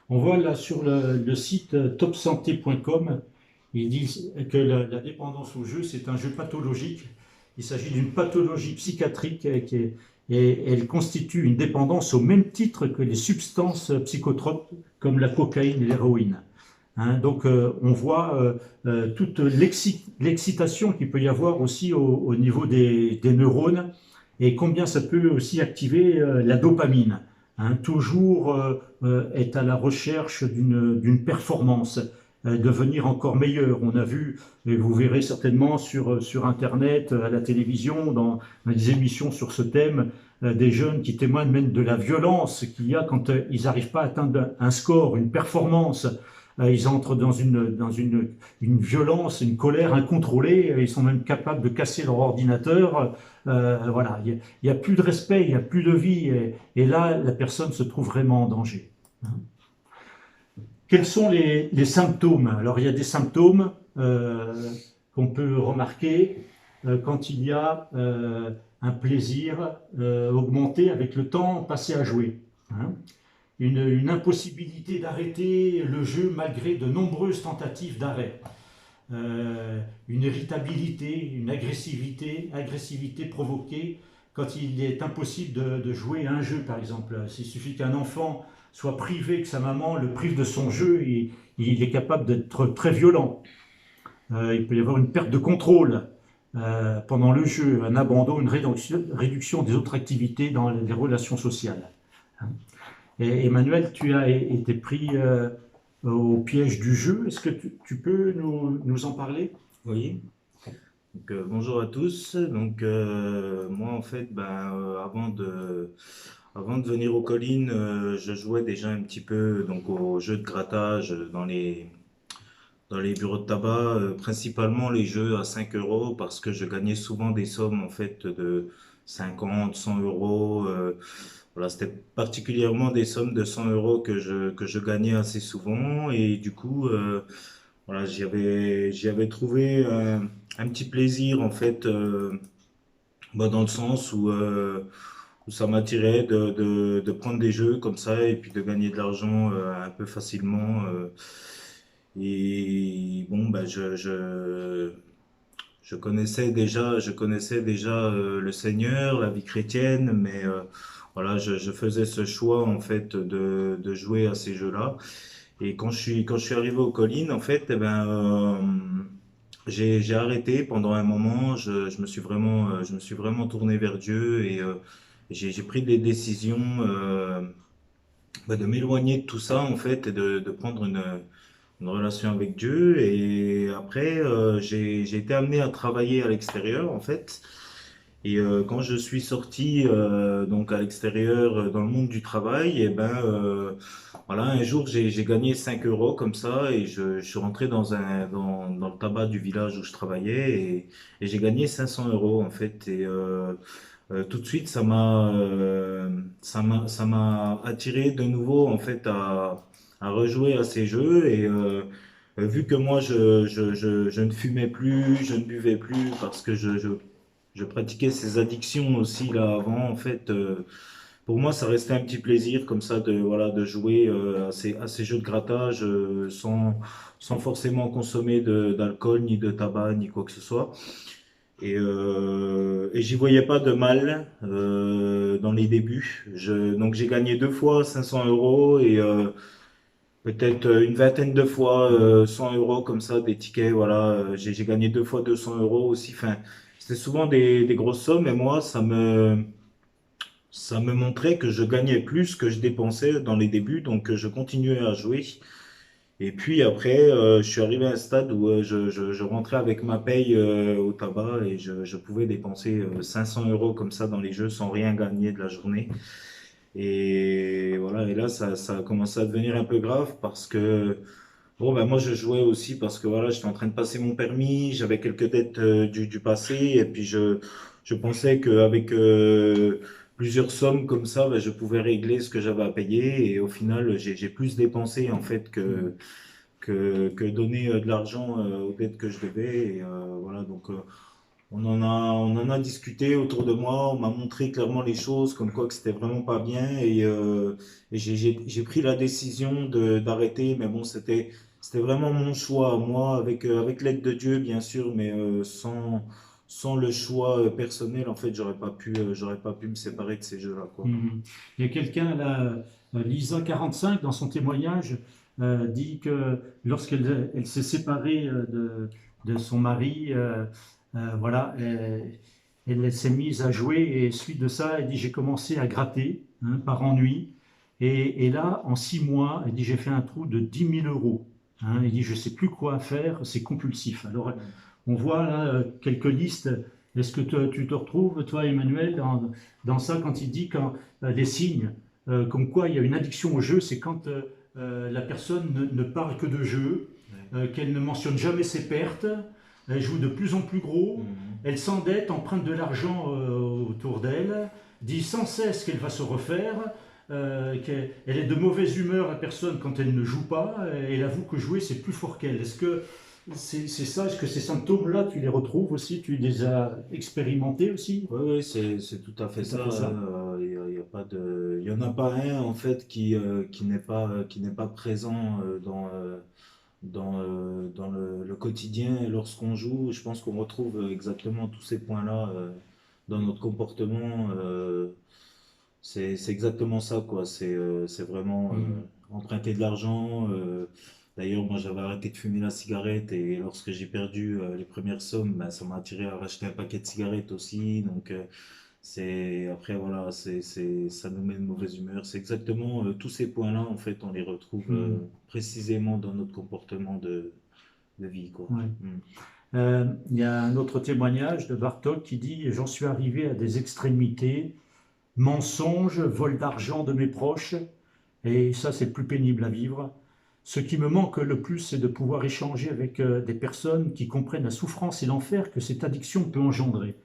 On voit là sur le site topsanté.com, ils disent que la dépendance au jeu, c'est un jeu pathologique. Il s'agit d'une pathologie psychiatrique et elle constitue une dépendance au même titre que les substances psychotropes comme la cocaïne et l'héroïne. Hein, donc on voit toute l'excitation qu'il peut y avoir aussi au niveau des neurones et combien ça peut aussi activer la dopamine. Hein, toujours être à la recherche d'une performance, devenir encore meilleur. On a vu, et vous verrez certainement sur Internet, à la télévision, dans des émissions sur ce thème, des jeunes qui témoignent même de la violence qu'il y a quand ils n'arrivent pas à atteindre un score, une performance. Ils entrent une violence, une colère incontrôlée. Ils sont même capables de casser leur ordinateur. Voilà, il y a plus de respect, il n'y a plus de vie. Et là, la personne se trouve vraiment en danger. Quels sont les symptômes? Alors, il y a des symptômes qu'on peut remarquer quand il y a un plaisir augmenté avec le temps passé à jouer. Hein. Une impossibilité d'arrêter le jeu malgré de nombreuses tentatives d'arrêt. Une irritabilité, une agressivité provoquée quand il est impossible de jouer à un jeu, par exemple. Il suffit qu'un enfant soit privé, que sa maman le prive de son jeu, il est capable d'être très violent. Il peut y avoir une perte de contrôle pendant le jeu, un abandon, une réduction des autres activités dans les relations sociales. Et Emmanuel, tu as été pris au piège du jeu. Est-ce que tu peux nous en parler? Oui, donc, bonjour à tous. Donc, moi, en fait, avant de venir aux collines, je jouais déjà un petit peu donc, aux jeux de grattage dans les bureaux de tabac, principalement les jeux à 5 euros, parce que je gagnais souvent des sommes en fait de 50, 100 euros. Voilà, c'était particulièrement des sommes de 100 euros que je gagnais assez souvent, et du coup, voilà, j'y avais trouvé un petit plaisir en fait, dans le sens où ça m'attirait de prendre des jeux comme ça et puis de gagner de l'argent un peu facilement. Et bon, je connaissais déjà le Seigneur, la vie chrétienne, mais voilà, je faisais ce choix en fait de jouer à ces jeux-là. Et quand je suis arrivé aux collines, en fait, j'ai arrêté pendant un moment. Je me suis vraiment tourné vers Dieu et j'ai pris des décisions de m'éloigner de tout ça en fait et de prendre une relation avec Dieu. Et après, j'ai été amené à travailler à l'extérieur en fait. Et quand je suis sorti donc à l'extérieur dans le monde du travail, et voilà, un jour j'ai gagné 5 euros comme ça et je suis rentré dans le tabac du village où je travaillais et j'ai gagné 500 euros en fait. Et tout de suite ça m'a attiré de nouveau en fait à rejouer à ces jeux. Et vu que moi je ne fumais plus, je ne buvais plus parce que je pratiquais ces addictions aussi là avant. En fait, pour moi, ça restait un petit plaisir comme ça voilà, de jouer à ces jeux de grattage sans forcément consommer d'alcool, ni de tabac, ni quoi que ce soit. Et j'y voyais pas de mal dans les débuts. Donc j'ai gagné deux fois 500 euros et peut-être une vingtaine de fois 100 euros comme ça, des tickets. Voilà, j'ai gagné deux fois 200 euros aussi. Enfin, c'était souvent des grosses sommes et moi, ça me montrait que je gagnais plus que je dépensais dans les débuts. Donc je continuais à jouer. Et puis après, je suis arrivé à un stade où je rentrais avec ma paye au tabac et je pouvais dépenser 500 euros comme ça dans les jeux sans rien gagner de la journée. Et voilà, et là, ça a commencé à devenir un peu grave parce que, bon, ben moi, je jouais aussi parce que voilà, j'étais en train de passer mon permis, j'avais quelques dettes du passé, et puis je pensais qu'avec plusieurs sommes comme ça, ben, je pouvais régler ce que j'avais à payer, et au final, j'ai plus dépensé en fait que donner de l'argent aux dettes que je devais. Et voilà, donc on en a discuté autour de moi, on m'a montré clairement les choses, comme quoi que c'était vraiment pas bien, et j'ai pris la décision d'arrêter, mais bon, c'était vraiment mon choix, moi, avec l'aide de Dieu, bien sûr, mais sans le choix personnel, en fait, j'aurais pas pu me séparer de ces jeux-là, quoi. Mhm. Il y a quelqu'un là, Lisa 45, dans son témoignage, dit que elle s'est séparée de son mari, voilà, elle s'est mise à jouer et suite de ça, elle dit j'ai commencé à gratter hein, par ennui et là, en 6 mois, elle dit j'ai fait un trou de 10 000 euros. Hein, elle dit je sais plus quoi faire, c'est compulsif. Alors on voit là quelques listes. Est-ce que tu te retrouves, toi, Emmanuel, dans ça quand il dit quand des signes comme quoi il y a une addiction au jeu, c'est quand la personne ne parle que de jeu, Ouais. qu'elle ne mentionne jamais ses pertes, elle joue de plus en plus gros, Mhm. elle s'endette, emprunte de l'argent autour d'elle, dit sans cesse qu'elle va se refaire, qu'elle elle est de mauvaise humeur la personne quand elle ne joue pas, et elle avoue que jouer c'est plus fort qu'elle. Est-ce que c'est ça, est-ce que ces symptômes-là, tu les retrouves aussi, tu les as expérimentés aussi? Oui, oui, c'est tout à fait C'est à ça. fait ça. Il y a pas de, il y en a pas un en fait qui n'est pas présent dans le quotidien lorsqu'on joue. Je pense qu'on retrouve exactement tous ces points-là dans notre comportement. C'est exactement ça, quoi. C'est vraiment Mhm. emprunter de l'argent. D'ailleurs, moi, j'avais arrêté de fumer la cigarette et lorsque j'ai perdu les premières sommes, ben, ça m'a attiré à racheter un paquet de cigarettes aussi. Donc, après, voilà, ça nous met de mauvaise humeur. C'est exactement tous ces points-là, en fait, on les retrouve Mhm. précisément dans notre comportement de vie, quoi. Ouais. Mm. Il y a un autre témoignage de Bartok qui dit j'en suis arrivé à des extrémités, mensonges, vol d'argent de mes proches, et ça c'est le plus pénible à vivre. Ce qui me manque le plus, c'est de pouvoir échanger avec des personnes qui comprennent la souffrance et l'enfer que cette addiction peut engendrer.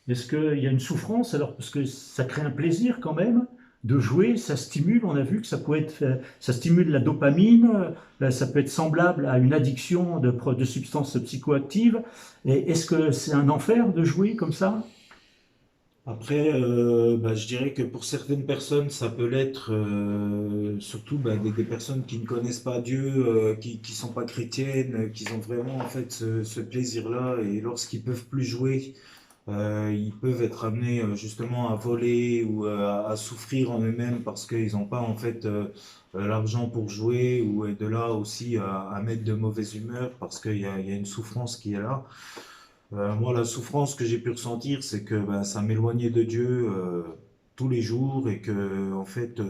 Est-ce qu'il y a une souffrance alors parce que ça crée un plaisir quand même de jouer, ça stimule, on a vu que ça peut être, ça stimule la dopamine, ça peut être semblable à une addiction de substances psychoactives. Et est-ce que c'est un enfer de jouer comme ça? Après, bah, je dirais que pour certaines personnes, ça peut l'être, surtout bah, des personnes qui ne connaissent pas Dieu, qui sont pas chrétiennes, qui ont vraiment en fait ce plaisir-là, et lorsqu'ils peuvent plus jouer, ils peuvent être amenés justement à voler ou à souffrir en eux-mêmes parce qu'ils n'ont pas en fait l'argent pour jouer, ou de là aussi à mettre de mauvaise humeur parce il y a une souffrance qui est là. Moi, la souffrance que j'ai pu ressentir, c'est que ben, ça m'éloignait de Dieu tous les jours, et que en fait,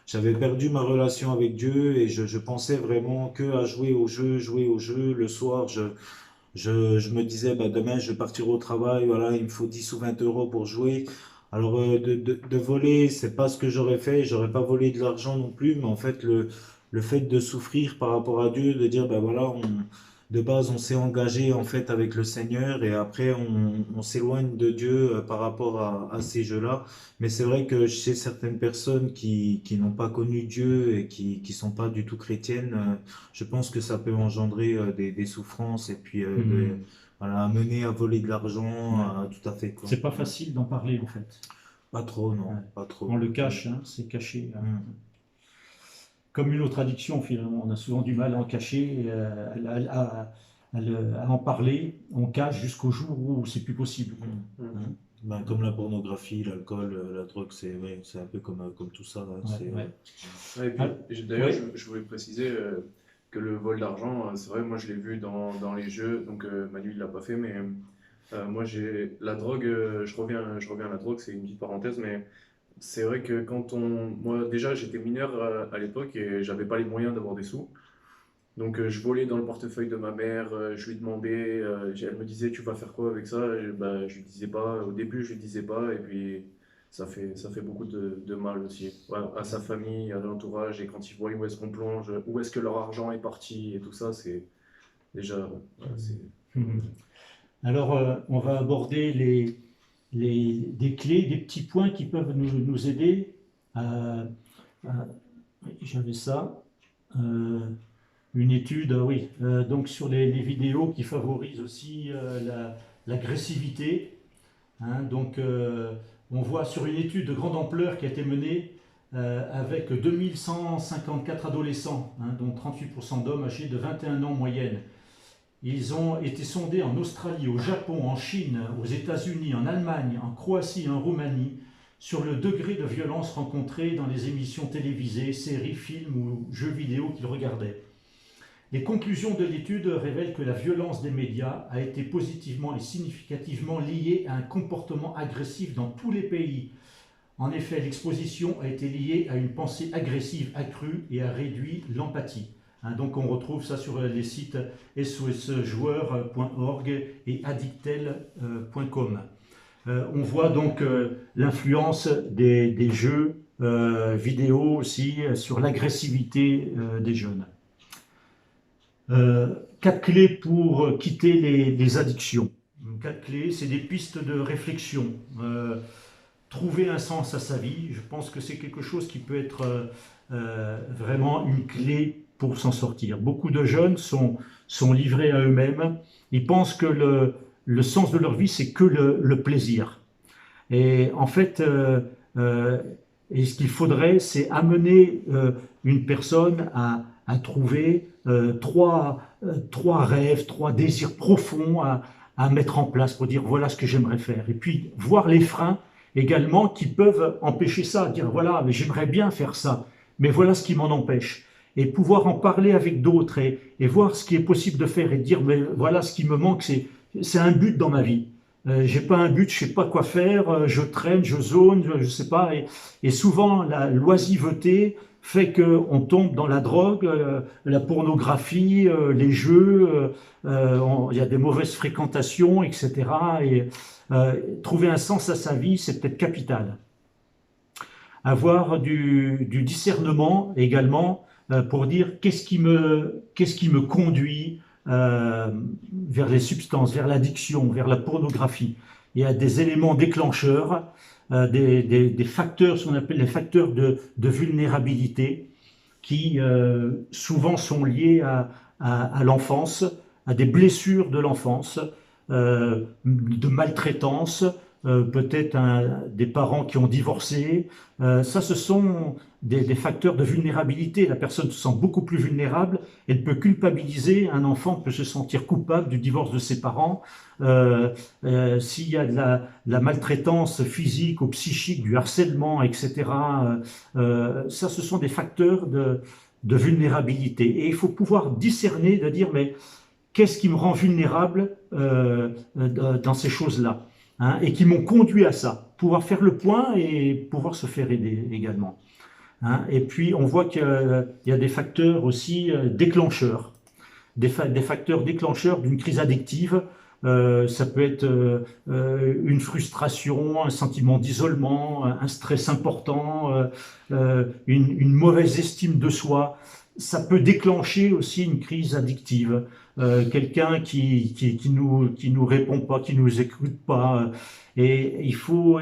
j'avais perdu ma relation avec Dieu, et je pensais vraiment que à jouer au jeu, jouer au jeu. Le soir, je me disais, bah, demain, je vais partir au travail, voilà, il me faut 10 ou 20 euros pour jouer. Alors, de voler, c'est pas ce que j'aurais fait, j'aurais pas volé de l'argent non plus, mais en fait, le fait de souffrir par rapport à Dieu, de dire, ben voilà, de base, on s'est engagé en fait avec le Seigneur, et après, on s'éloigne de Dieu par rapport à ces jeux-là. Mais c'est vrai que chez certaines personnes qui n'ont pas connu Dieu et qui sont pas du tout chrétiennes, je pense que ça peut engendrer des souffrances, et puis Hmm. voilà, mener à voler de l'argent, Ouais. tout à fait, quoi. C'est pas facile d'en parler en fait. Pas trop, Ouais. non, pas On trop. le cache, hein, c'est caché, hein. Mm. Comme une autre addiction finalement. On a souvent du mal à en cacher, à en parler. On cache jusqu'au jour où c'est plus possible, quoi. Mm. Mm. Mm. Ben, comme la pornographie, l'alcool, la drogue, c'est ouais, c'est un peu comme tout ça, hein, Ouais, ouais. Ouais, et puis, Ah, d'ailleurs, ouais. je voulais préciser que le vol d'argent, c'est vrai, moi je l'ai vu dans les jeux, donc Manu il l'a pas fait, mais moi j'ai la drogue, je reviens à la drogue, c'est une petite parenthèse, mais c'est vrai que moi déjà j'étais mineur à l'époque et j'avais pas les moyens d'avoir des sous. Donc je volais dans le portefeuille de ma mère, je lui demandais, elle me disait tu vas faire quoi avec ça? Et, bah, je lui disais pas, au début je lui disais pas, et puis ça fait beaucoup de mal aussi. Ouais, à sa famille, à l'entourage, et quand ils voient où est-ce qu'on plonge, où est-ce que leur argent est parti, et tout ça, c'est déjà, ouais, c'est... Mhm. Alors, on va aborder des clés, des petits points qui peuvent nous aider oui, j'avais ça. Euh, une étude, oui, donc sur les vidéos qui favorisent aussi l'agressivité. Hein. Donc, on voit sur une étude de grande ampleur qui a été menée avec 2154 adolescents, hein, dont 38% d'hommes âgés de 21 ans en moyenne. Ils ont été sondés en Australie, au Japon, en Chine, aux États-Unis, en Allemagne, en Croatie et en Roumanie sur le degré de violence rencontré dans les émissions télévisées, séries, films ou jeux vidéo qu'ils regardaient. Les conclusions de l'étude révèlent que la violence des médias a été positivement et significativement liée à un comportement agressif dans tous les pays. En effet, l'exposition a été liée à une pensée agressive accrue et a réduit l'empathie. Hein, donc on retrouve ça sur les sites sosjoueurs.org et addictel.com. On voit donc l'influence des jeux vidéo aussi sur l'agressivité des jeunes. 4 clés pour quitter les addictions. 4 clés, c'est des pistes de réflexion. Trouver un sens à sa vie, je pense que c'est quelque chose qui peut être vraiment une clé pour s'en sortir. Beaucoup de jeunes sont livrés à eux-mêmes. Ils pensent que le sens de leur vie, c'est que le plaisir. Et en fait, et ce qu'il faudrait, c'est amener une personne à trouver trois rêves, 3 désirs profonds à mettre en place pour dire voilà ce que j'aimerais faire. Et puis voir les freins également qui peuvent empêcher ça, dire voilà, mais j'aimerais bien faire ça, mais voilà ce qui m'en empêche. Et pouvoir en parler avec d'autres et voir ce qui est possible de faire et dire mais voilà ce qui me manque, c'est un but dans ma vie. J'ai pas un but, je sais pas quoi faire, je traîne, je zone, je sais pas. Et souvent, la loisiveté fait qu'on tombe dans la drogue, la pornographie, les jeux, il y a des mauvaises fréquentations, etc. Et trouver un sens à sa vie, c'est peut-être capital. Avoir du discernement également pour dire qu'est-ce qui me conduit vers les substances, vers l'addiction, vers la pornographie. Il y a des éléments déclencheurs, des facteurs, ce qu'on appelle les facteurs de vulnérabilité, qui souvent sont liés à l'enfance, à des blessures de l'enfance, de maltraitance, peut-être des parents qui ont divorcé. Ça, ce sont des facteurs de vulnérabilité. La personne se sent beaucoup plus vulnérable. Elle peut culpabiliser. Un enfant peut se sentir coupable du divorce de ses parents. S'il y a de la maltraitance physique ou psychique, du harcèlement, etc., ça, ce sont des facteurs de vulnérabilité. Et il faut pouvoir discerner, de dire, mais qu'est-ce qui me rend vulnérable dans ces choses-là, hein, et qui m'ont conduit à ça. Pouvoir faire le point et pouvoir se faire aider également. Hein. Et puis, on voit qu'il y a des facteurs aussi déclencheurs, des facteurs déclencheurs d'une crise addictive. Ça peut être une frustration, un sentiment d'isolement, un stress important, une mauvaise estime de soi. Ça peut déclencher aussi une crise addictive. Quelqu'un qui nous répond pas, qui nous écoute pas. Et il faut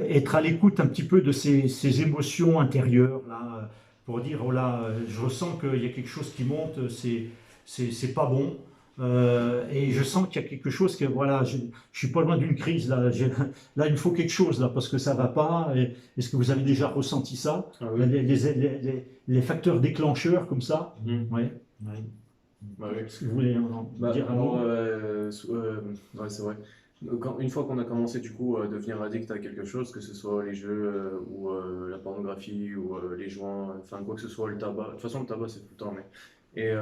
être à l'écoute un petit peu de ces émotions intérieures là, pour dire oh là, je ressens qu'il y a quelque chose qui monte, c'est pas bon. Et je sens qu'il y a quelque chose que voilà, je suis pas loin d'une crise là. Là, il me faut quelque chose là parce que ça va pas. Est-ce que vous avez déjà ressenti ça? Ah oui. Les facteurs déclencheurs comme ça? Mhm. Ouais. Ouais. Bah oui. Est-ce que vous voulez en Bah, dire un alors, mot? ouais, c'est vrai. Une fois qu'on a commencé du coup à devenir addict à quelque chose, que ce soit les jeux ou la pornographie ou les joints, enfin quoi que ce soit, le tabac. De toute façon, le tabac c'est tout le temps, mais. Et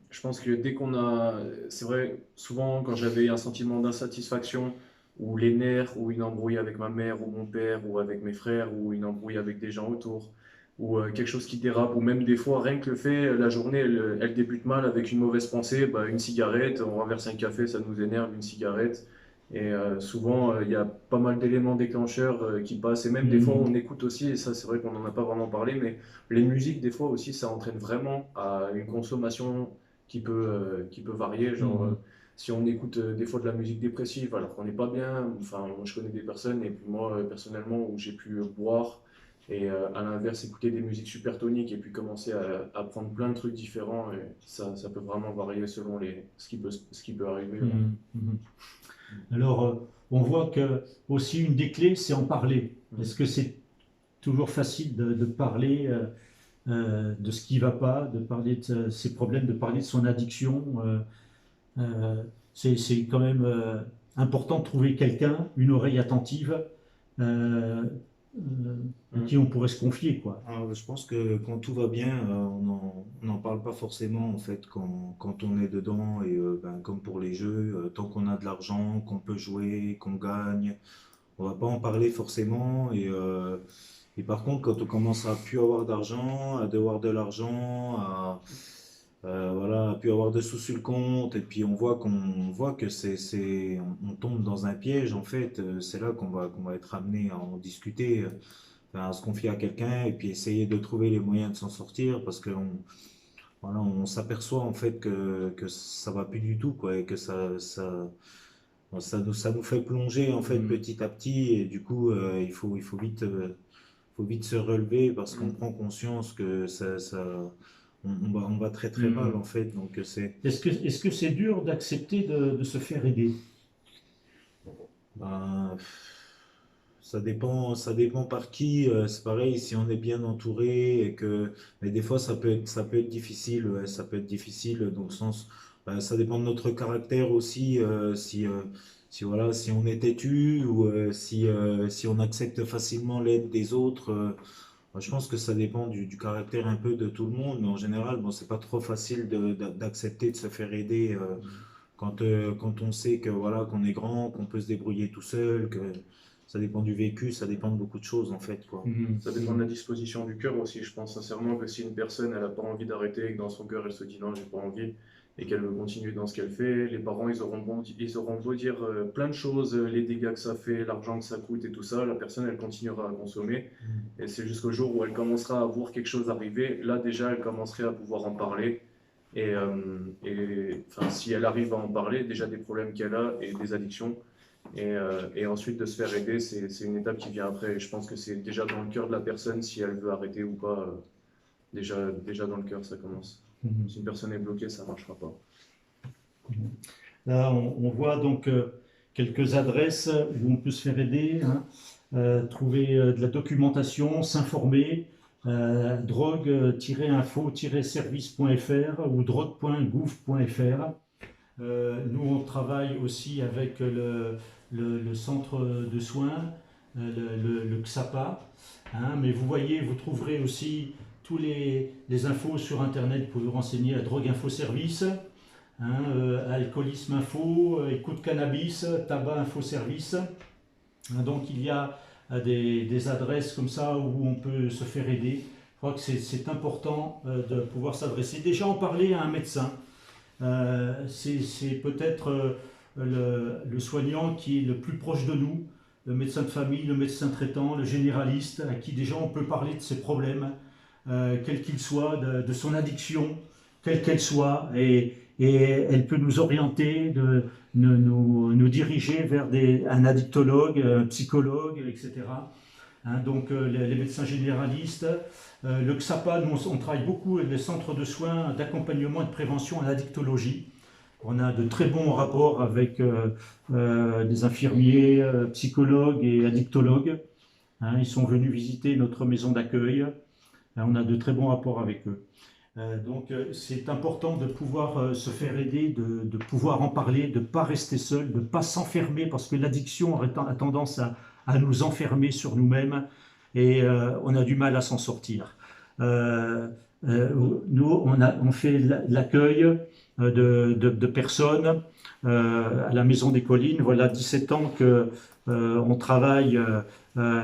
je pense que dès qu'on a. C'est vrai, souvent quand j'avais un sentiment d'insatisfaction ou les nerfs ou une embrouille avec ma mère ou mon père ou avec mes frères ou une embrouille avec des gens autour, ou quelque chose qui dérape, ou même des fois, rien que le fait, la journée, elle débute mal avec une mauvaise pensée, bah, une cigarette, on renverse un café, ça nous énerve, une cigarette. Et souvent, il y a pas mal d'éléments déclencheurs qui passent, et même des fois, Mhm. on écoute aussi, et ça, c'est vrai qu'on n'en a pas vraiment parlé, mais les musiques, des fois aussi, ça entraîne vraiment à une consommation qui peut varier. Genre, Mhm. si on écoute des fois de la musique dépressive alors qu'on n'est pas bien, enfin, moi, je connais des personnes, et puis moi, personnellement, où j'ai pu boire et à l'inverse, écouter des musiques super toniques et puis commencer à prendre plein de trucs différents, et ça peut vraiment varier selon ce qui peut arriver. Ouais. Mhm. Mhm. Alors, on voit que aussi une des clés, c'est en parler. Mm. Est-ce que c'est toujours facile de parler de ce qui ne va pas, de parler de ses problèmes, de parler de son addiction c'est quand même important de trouver quelqu'un, une oreille attentive, à Mm. qui on pourrait se confier, quoi. Alors, je pense que quand tout va bien, on n'en parle pas forcément en fait quand on est dedans et ben, comme pour les jeux, tant qu'on a de l'argent, qu'on peut jouer, qu'on gagne, on va pas en parler forcément et par contre quand on commence à plus avoir d'argent, à devoir de l'argent, voilà, à plus avoir de sous sur le compte et puis on voit que on tombe dans un piège en fait, c'est là qu'on va être amené à en discuter. Enfin, à se confier à quelqu'un et puis essayer de trouver les moyens de s'en sortir parce qu'on voilà, on s'aperçoit en fait que ça va plus du tout quoi et que ça nous fait plonger en fait Mm. petit à petit et du coup faut vite se relever parce qu'on Mm. prend conscience que on va très très mal Mm. en fait donc c'est Est-ce que c'est dur d'accepter de se faire aider? ben, ça dépend par qui. C'est pareil, si on est bien entouré et que, mais des fois ça peut être difficile. Ouais, ça peut être difficile dans le sens, ça dépend de notre caractère aussi. Si voilà, si on est têtu ou si on accepte facilement l'aide des autres. Moi, je pense que ça dépend du caractère un peu de tout le monde, mais en général, bon, c'est pas trop facile d'accepter de se faire aider quand on sait que voilà qu'on est grand, qu'on peut se débrouiller tout seul, que ça dépend du vécu, ça dépend de beaucoup de choses en fait quoi. Mm. Ça dépend de la disposition du cœur aussi. Je pense sincèrement que si une personne elle n'a pas envie d'arrêter et que dans son cœur elle se dit non, j'ai pas envie et qu'elle veut continuer dans ce qu'elle fait, les parents ils auront beau dire plein de choses, les dégâts que ça fait, l'argent que ça coûte et tout ça, la personne elle continuera à consommer. Et c'est jusqu'au jour où elle commencera à voir quelque chose arriver, là déjà elle commencerait à pouvoir en parler. Enfin, si elle arrive à en parler, déjà des problèmes qu'elle a et des addictions, et ensuite de se faire aider, c'est une étape qui vient après. Et je pense que c'est déjà dans le cœur de la personne si elle veut arrêter ou pas. Déjà dans le cœur, ça commence. Mm. Si une personne est bloquée, ça ne marchera pas. Là, on voit donc quelques adresses où on peut se faire aider, hein, trouver de la documentation, s'informer, drogue-info-service.fr ou drogue.gouv.fr. Nous, on travaille aussi avec le centre de soins, le XAPA, hein, mais vous voyez, vous trouverez aussi tous les infos sur Internet. Vous pouvez vous renseigner à Drogue Info Service, hein, Alcoolisme Info, Écoute Cannabis, Tabac Info Service. Hein, donc il y a des adresses comme ça où on peut se faire aider. Je crois que c'est important de pouvoir s'adresser. Déjà en parler à un médecin. C'est peut-être le soignant qui est le plus proche de nous, le médecin de famille, le médecin traitant, le généraliste, à qui déjà on peut parler de ses problèmes, quels qu'ils soient, de son addiction, quelle qu'elle soit, et elle peut nous orienter, nous diriger vers un addictologue, un psychologue, etc. Hein, donc les médecins généralistes, le XAPA, nous on travaille beaucoup avec les centres de soins d'accompagnement et de prévention en addictologie. On a de très bons rapports avec des infirmiers, psychologues et addictologues. Hein, ils sont venus visiter notre maison d'accueil. Hein, on a de très bons rapports avec eux. Donc c'est important de pouvoir se faire aider, de pouvoir en parler, de ne pas rester seul, de ne pas s'enfermer parce que l'addiction a tendance à nous enfermer sur nous-mêmes et on a du mal à s'en sortir. Nous, on fait l'accueil de personnes à la Maison des Collines. Voilà 17 ans qu'on travaille à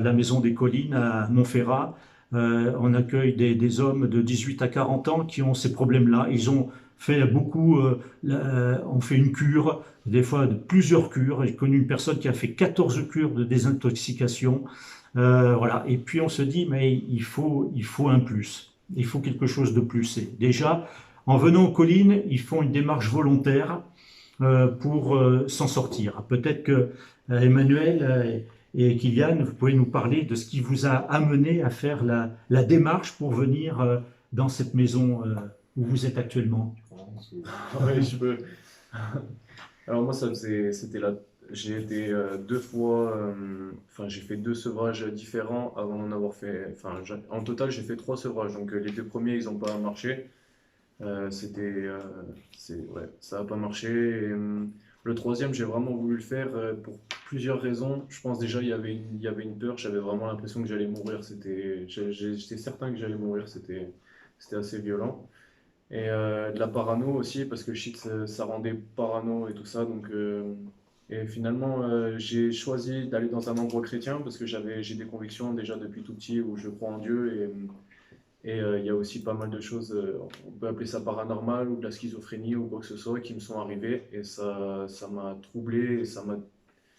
la Maison des Collines à Montferrat. On accueille des hommes de 18 à 40 ans qui ont ces problèmes-là. Ils ont fait beaucoup, on fait une cure, des fois plusieurs cures. J'ai connu une personne qui a fait 14 cures de désintoxication. Voilà. Et puis on se dit, mais il faut un plus. Il faut quelque chose de plus. Et déjà, en venant aux collines, ils font une démarche volontaire pour s'en sortir. Peut-être que Emmanuel et Kylian, vous pouvez nous parler de ce qui vous a amené à faire la démarche pour venir dans cette maison où vous êtes actuellement. Oui, je peux. Alors moi, c'était j'ai été deux fois, enfin j'ai fait deux sevrages différents avant d'en avoir fait, enfin en total j'ai fait trois sevrages, donc les deux premiers ils n'ont pas marché. C'était, ouais, ça n'a pas marché. Et, le troisième, j'ai vraiment voulu le faire pour plusieurs raisons. Je pense déjà il y avait une peur. J'avais vraiment l'impression que j'allais mourir. J'étais certain que j'allais mourir. C'était assez violent. Et de la parano aussi, parce que le shit, ça rendait parano et tout ça. Donc, et finalement, j'ai choisi d'aller dans un endroit chrétien parce que j'ai des convictions déjà depuis tout petit où je crois en Dieu et il y a aussi pas mal de choses, on peut appeler ça paranormal ou de la schizophrénie ou quoi que ce soit, qui me sont arrivées. Et ça m'a troublé et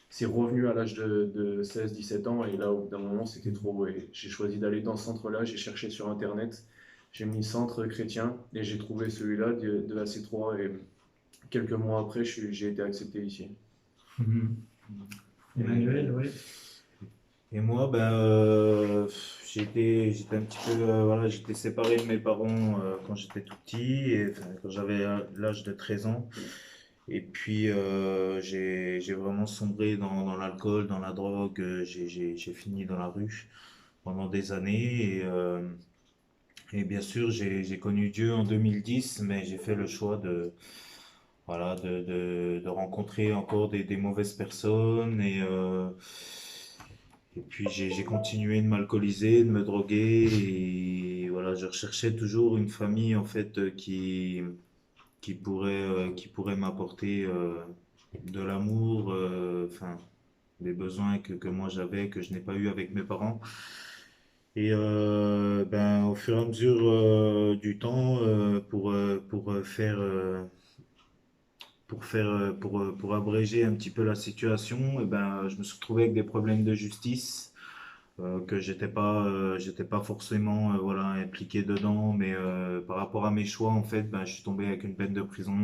c'est revenu à l'âge de 16-17 ans. Et là, au bout d'un moment, c'était trop. Et j'ai choisi d'aller dans ce centre-là. J'ai cherché sur Internet. J'ai mis centre chrétien et j'ai trouvé celui-là de la C3. Et quelques mois après, j'ai été accepté ici. Mhm. Emmanuel, oui. Et moi, j'étais un petit peu, voilà, j'étais séparé de mes parents quand j'étais tout petit, et, enfin, quand j'avais l'âge de 13 ans. Et puis, j'ai vraiment sombré dans l'alcool, dans la drogue. J'ai fini dans la rue pendant des années. Et bien sûr, j'ai connu Dieu en 2010, mais j'ai fait le choix voilà, de rencontrer encore des mauvaises personnes. Et puis j'ai continué de m'alcooliser, de me droguer. Et voilà, je recherchais toujours une famille en fait qui pourrait m'apporter de l'amour, enfin, des besoins que moi j'avais, que je n'ai pas eu avec mes parents. Et au fur et à mesure du temps, pour abréger un petit peu la situation, je me suis retrouvé avec des problèmes de justice que j'étais pas forcément voilà, impliqué dedans, mais par rapport à mes choix, en fait, je suis tombé avec une peine de prison,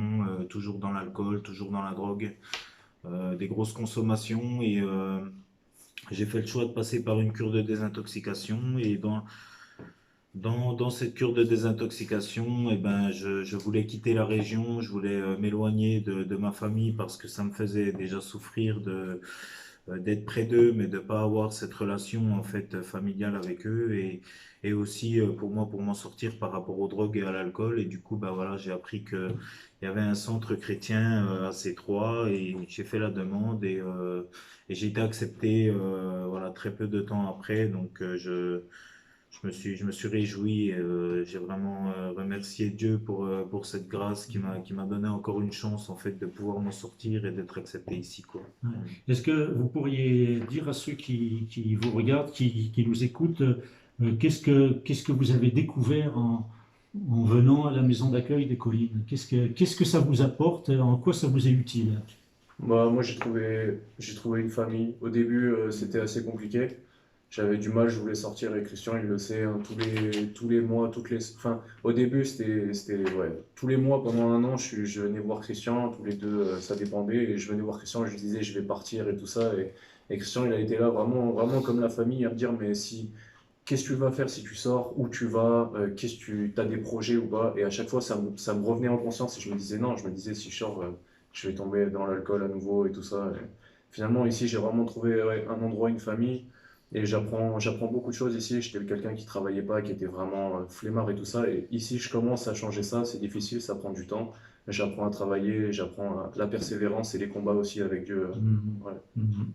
toujours dans l'alcool, toujours dans la drogue, des grosses consommations et j'ai fait le choix de passer par une cure de désintoxication et dans cette cure de désintoxication, je voulais quitter la région, je voulais m'éloigner de ma famille parce que ça me faisait déjà souffrir d'être près d'eux, mais de pas avoir cette relation en fait familiale avec eux et aussi pour moi pour m'en sortir par rapport aux drogues et à l'alcool. Et du coup, voilà, j'ai appris que il y avait un centre chrétien à C3 et j'ai fait la demande et j'ai été accepté voilà très peu de temps après. Donc je me suis réjoui, j'ai vraiment remercié Dieu pour cette grâce qui m'a donné encore une chance en fait de pouvoir m'en sortir et d'être accepté ici quoi. Ouais. Est-ce que vous pourriez dire à ceux qui vous regardent, qui nous écoutent, qu'est-ce que vous avez découvert en venant à la maison d'accueil des collines? Qu'est-ce que ça vous apporte? En quoi ça vous est utile? Bah, moi, j'ai trouvé une famille. Au début, c'était assez compliqué. J'avais du mal, je voulais sortir et Christian, il le sait, hein, tous les mois, enfin, au début, ouais, tous les mois pendant un an, je venais voir Christian, tous les deux, ça dépendait, et je venais voir Christian et je lui disais, je vais partir et tout ça, et Christian, il a été là vraiment, vraiment comme la famille à me dire, mais si, qu'est-ce que tu vas faire si tu sors, où tu vas, t'as des projets ou pas, et à chaque fois, ça me revenait en conscience et je me disais, non, je me disais, si je sors, je vais tomber dans l'alcool à nouveau et tout ça. Et finalement, ici, j'ai vraiment trouvé ouais, un endroit, une famille. Et j'apprends beaucoup de choses ici. J'étais quelqu'un qui travaillait pas, qui était vraiment flemmard et tout ça. Et ici, je commence à changer ça. C'est difficile, ça prend du temps. Mais j'apprends à travailler, j'apprends la persévérance et les combats aussi avec Dieu. Mhm. Ouais. Mhm.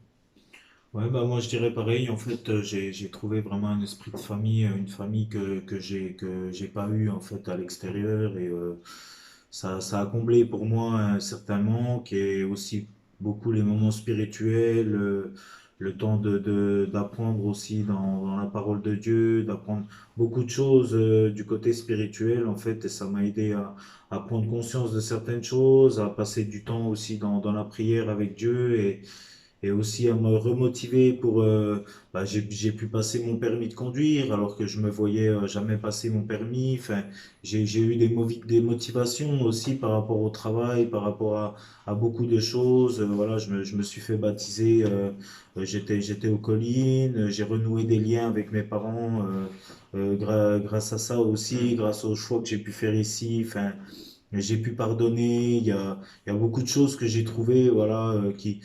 Ouais, moi je dirais pareil. En fait, j'ai trouvé vraiment un esprit de famille, une famille que j'ai pas eu en fait à l'extérieur et ça a comblé pour moi un certain manque et aussi beaucoup les moments spirituels, le temps d'apprendre aussi dans la parole de Dieu, d'apprendre beaucoup de choses du côté spirituel en fait, et ça m'a aidé à prendre conscience de certaines choses, à passer du temps aussi dans la prière avec Dieu et aussi à me remotiver pour j'ai pu passer mon permis de conduire alors que je me voyais jamais passer mon permis. Enfin, j'ai eu des motivations aussi par rapport au travail, par rapport à beaucoup de choses. Voilà, je me suis fait baptiser, j'étais aux collines, j'ai renoué des liens avec mes parents grâce à ça aussi, grâce au choix que j'ai pu faire ici. Enfin, j'ai pu pardonner, il y a beaucoup de choses que j'ai trouvées, voilà, qui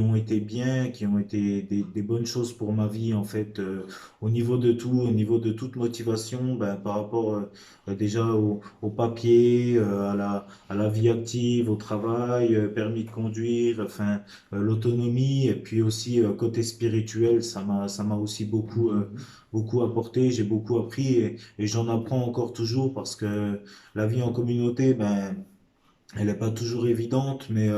ont été bien, qui ont été des bonnes choses pour ma vie, en fait, au niveau de tout, au niveau de toute motivation, ben, par rapport déjà au papier, à la vie active, au travail, permis de conduire, enfin, l'autonomie, et puis aussi côté spirituel, ça m'a aussi beaucoup apporté, j'ai beaucoup appris et j'en apprends encore toujours parce que la vie en communauté, ben, elle n'est pas toujours évidente, mais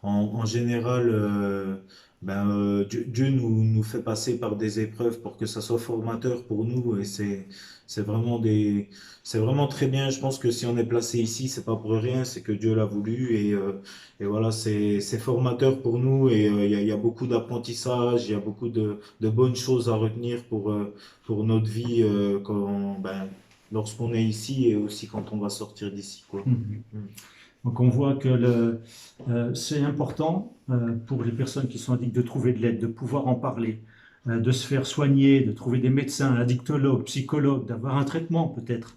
en général, Dieu nous fait passer par des épreuves pour que ça soit formateur pour nous et c'est vraiment c'est vraiment très bien. Je pense que si on est placé ici, c'est pas pour rien, c'est que Dieu l'a voulu et voilà, c'est formateur pour nous et il y a beaucoup d'apprentissage, il y a beaucoup de bonnes choses à retenir pour notre vie lorsqu'on est ici et aussi quand on va sortir d'ici, quoi. Mhm. Mm. Donc on voit que c'est important pour les personnes qui sont addictes de trouver de l'aide, de pouvoir en parler, de se faire soigner, de trouver des médecins, addictologues, psychologues, d'avoir un traitement peut-être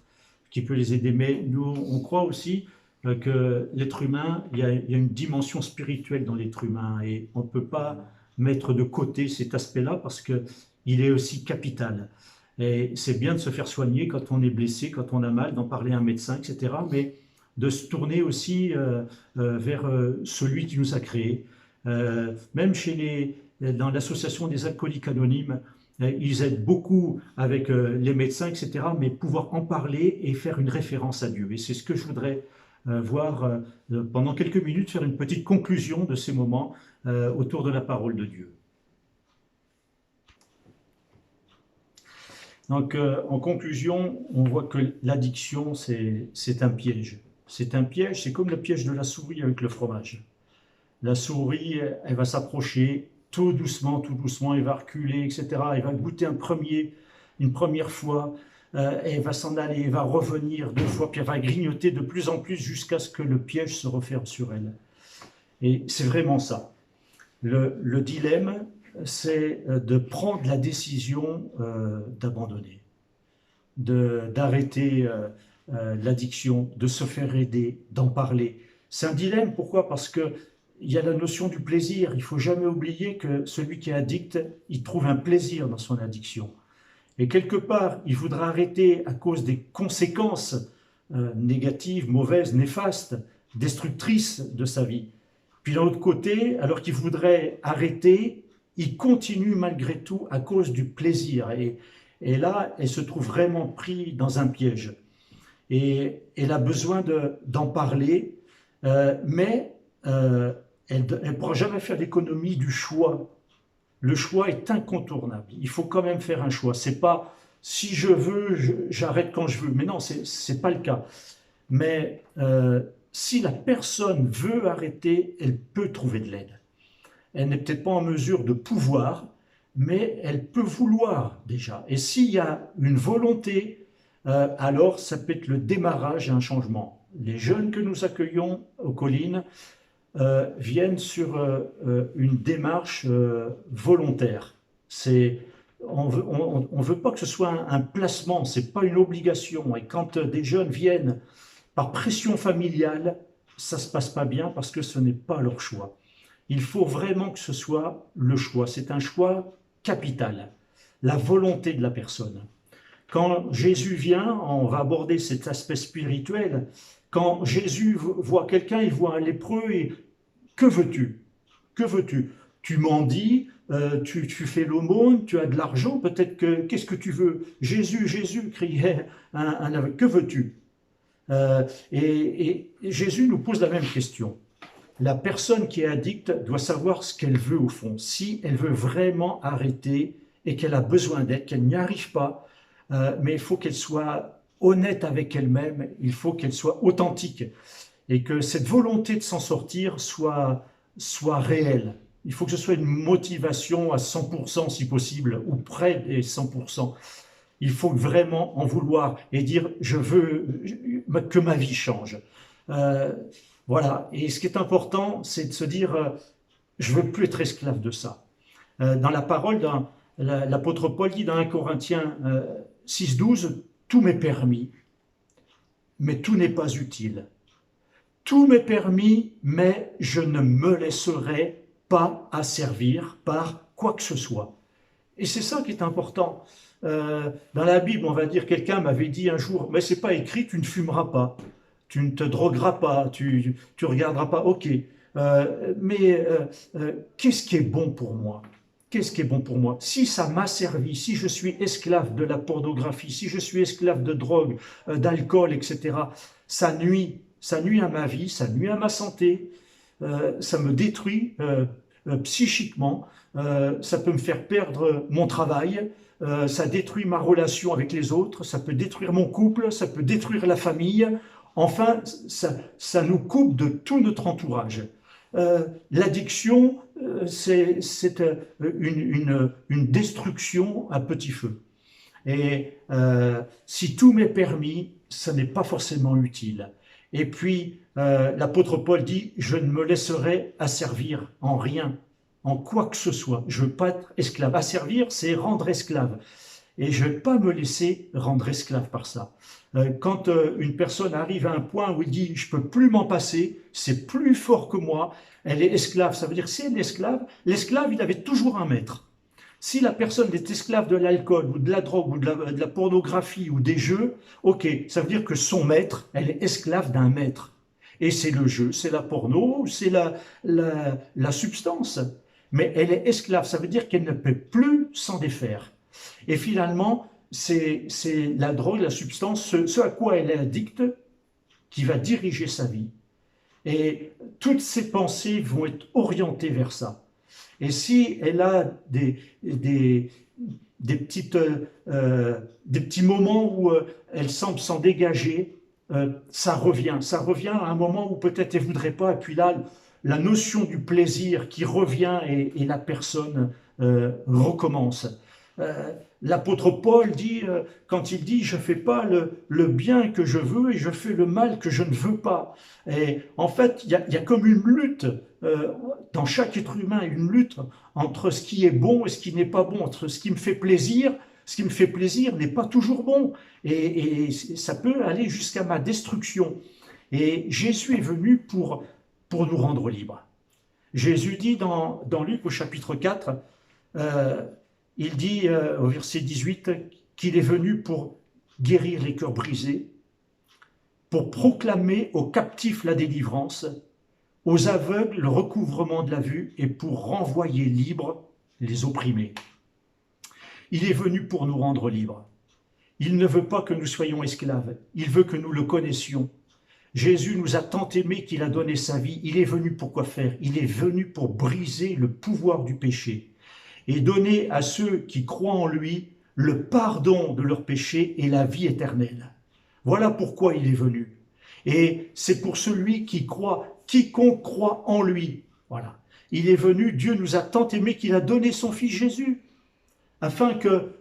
qui peut les aider. Mais nous, on croit aussi que l'être humain, il y a une dimension spirituelle dans l'être humain et on ne peut pas mettre de côté cet aspect-là parce qu'il est aussi capital. Et c'est bien de se faire soigner quand on est blessé, quand on a mal, d'en parler à un médecin, etc. Mais de se tourner aussi vers celui qui nous a créés. Même dans l'association des alcooliques anonymes, ils aident beaucoup avec les médecins, etc. Mais pouvoir en parler et faire une référence à Dieu. Et c'est ce que je voudrais voir pendant quelques minutes, faire une petite conclusion de ces moments autour de la parole de Dieu. Donc, en conclusion, on voit que l'addiction, c'est un piège. C'est un piège, c'est comme le piège de la souris avec le fromage. La souris, elle va s'approcher tout doucement, elle va reculer, etc. Elle va goûter une première fois, elle va s'en aller, elle va revenir deux fois, puis elle va grignoter de plus en plus jusqu'à ce que le piège se referme sur elle. Et c'est vraiment ça. Le dilemme, c'est de prendre la décision d'abandonner, d'arrêter l'addiction, de se faire aider, d'en parler. C'est un dilemme, pourquoi? Parce qu'il y a la notion du plaisir. Il ne faut jamais oublier que celui qui est addict, il trouve un plaisir dans son addiction. Et quelque part, il voudra arrêter à cause des conséquences négatives, mauvaises, néfastes, destructrices de sa vie. Puis d'un autre côté, alors qu'il voudrait arrêter, il continue malgré tout à cause du plaisir. Et là, elle se trouve vraiment prise dans un piège. Et elle a besoin d'en parler, mais elle ne pourra jamais faire l'économie du choix. Le choix est incontournable. Il faut quand même faire un choix. C'est pas si je veux, j'arrête quand je veux. Mais non, c'est pas le cas. Mais si la personne veut arrêter, elle peut trouver de l'aide. Elle n'est peut-être pas en mesure de pouvoir, mais elle peut vouloir déjà. Et s'il y a une volonté, alors ça peut être le démarrage et un changement. Les jeunes que nous accueillons aux collines viennent sur une démarche volontaire. On veut pas que ce soit un placement, c'est pas une obligation. Et quand des jeunes viennent par pression familiale, ça se passe pas bien parce que ce n'est pas leur choix. Il faut vraiment que ce soit le choix. C'est un choix capital, la volonté de la personne. Quand Jésus vient, on va aborder cet aspect spirituel. Quand Jésus voit quelqu'un, il voit un lépreux et que veux-tu? Que veux-tu? Tu mendies, tu fais l'aumône, tu as de l'argent, peut-être que qu'est-ce que tu veux? Jésus, Jésus, criait un aveugle, que veux-tu? Et Jésus nous pose la même question. la personne qui est addicte doit savoir ce qu'elle veut au fond. Si elle veut vraiment arrêter et qu'elle a besoin d'aide, qu'elle n'y arrive pas, mais il faut qu'elle soit honnête avec elle-même, il faut qu'elle soit authentique et que cette volonté de s'en sortir soit réelle. Il faut que ce soit une motivation à 100% si possible, ou près des 100%. Il faut vraiment en vouloir et dire « je veux que ma vie change ». Voilà, et ce qui est important, c'est de se dire je veux plus être esclave de ça. Dans la parole, l'apôtre Paul dit dans 1 Corinthiens 6,12, tout m'est permis, mais tout n'est pas utile. Tout m'est permis, mais je ne me laisserai pas asservir par quoi que ce soit. Et c'est ça qui est important. Dans la Bible, on va dire, quelqu'un m'avait dit un jour, mais c'est pas écrit, tu ne fumeras pas. Tu ne te drogueras pas, tu regarderas pas, ok. Mais qu'est-ce qui est bon pour moi? Qu'est-ce qui est bon pour moi? Si ça m'a servi, si je suis esclave de la pornographie, si je suis esclave de drogue, d'alcool, etc., ça nuit à ma vie, ça nuit à ma santé, ça me détruit psychiquement, ça peut me faire perdre mon travail, ça détruit ma relation avec les autres, ça peut détruire mon couple, ça peut détruire la famille. Enfin, ça nous coupe de tout notre entourage. L'addiction, c'est une destruction à petit feu. Et si tout m'est permis, ça n'est pas forcément utile. Et puis, l'apôtre Paul dit, je ne me laisserai asservir en rien, en quoi que ce soit. Je ne veux pas être esclave. Asservir, c'est rendre esclave. Et je ne vais pas me laisser rendre esclave par ça. Quand une personne arrive à un point où il dit « je ne peux plus m'en passer, c'est plus fort que moi », elle est esclave. Ça veut dire que c'est une esclave. L'esclave, il avait toujours un maître. Si la personne est esclave de l'alcool ou de la drogue ou de la pornographie ou des jeux, ok, ça veut dire que son maître, elle est esclave d'un maître. Et c'est le jeu, c'est la porno, c'est la substance. Mais elle est esclave, ça veut dire qu'elle ne peut plus s'en défaire. Et finalement, c'est la drogue, la substance, ce à quoi elle est addicte, qui va diriger sa vie. Et toutes ses pensées vont être orientées vers ça. Et si elle a des petits moments où elle semble s'en dégager, ça revient à un moment où peut-être elle ne voudrait pas, et puis là, la notion du plaisir qui revient et la personne recommence. L'apôtre Paul dit, quand il dit « je ne fais pas le bien que je veux et je fais le mal que je ne veux pas ». Et en fait, il y a comme une lutte, dans chaque être humain, une lutte entre ce qui est bon et ce qui n'est pas bon, entre ce qui me fait plaisir n'est pas toujours bon. Et ça peut aller jusqu'à ma destruction. Et Jésus est venu pour nous rendre libres. Jésus dit dans Luc au chapitre 4, il dit au verset 18 qu'il est venu pour guérir les cœurs brisés, pour proclamer aux captifs la délivrance, aux aveugles le recouvrement de la vue et pour renvoyer libres les opprimés. Il est venu pour nous rendre libres. Il ne veut pas que nous soyons esclaves, il veut que nous le connaissions. Jésus nous a tant aimés qu'il a donné sa vie. Il est venu pour quoi faire? Il est venu pour briser le pouvoir du péché et donner à ceux qui croient en lui le pardon de leurs péchés et la vie éternelle. Voilà pourquoi il est venu. Et c'est pour celui qui croit, quiconque croit en lui. Voilà. Il est venu, Dieu nous a tant aimés qu'il a donné son Fils Jésus, afin que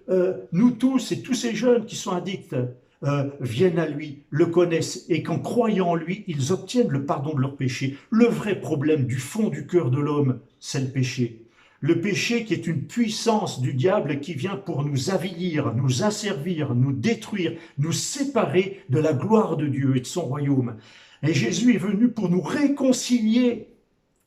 nous tous et tous ces jeunes qui sont addicts viennent à lui, le connaissent et qu'en croyant en lui, ils obtiennent le pardon de leurs péchés. Le vrai problème du fond du cœur de l'homme, c'est le péché. Le péché qui est une puissance du diable qui vient pour nous avilir, nous asservir, nous détruire, nous séparer de la gloire de Dieu et de son royaume. Et Jésus est venu pour nous réconcilier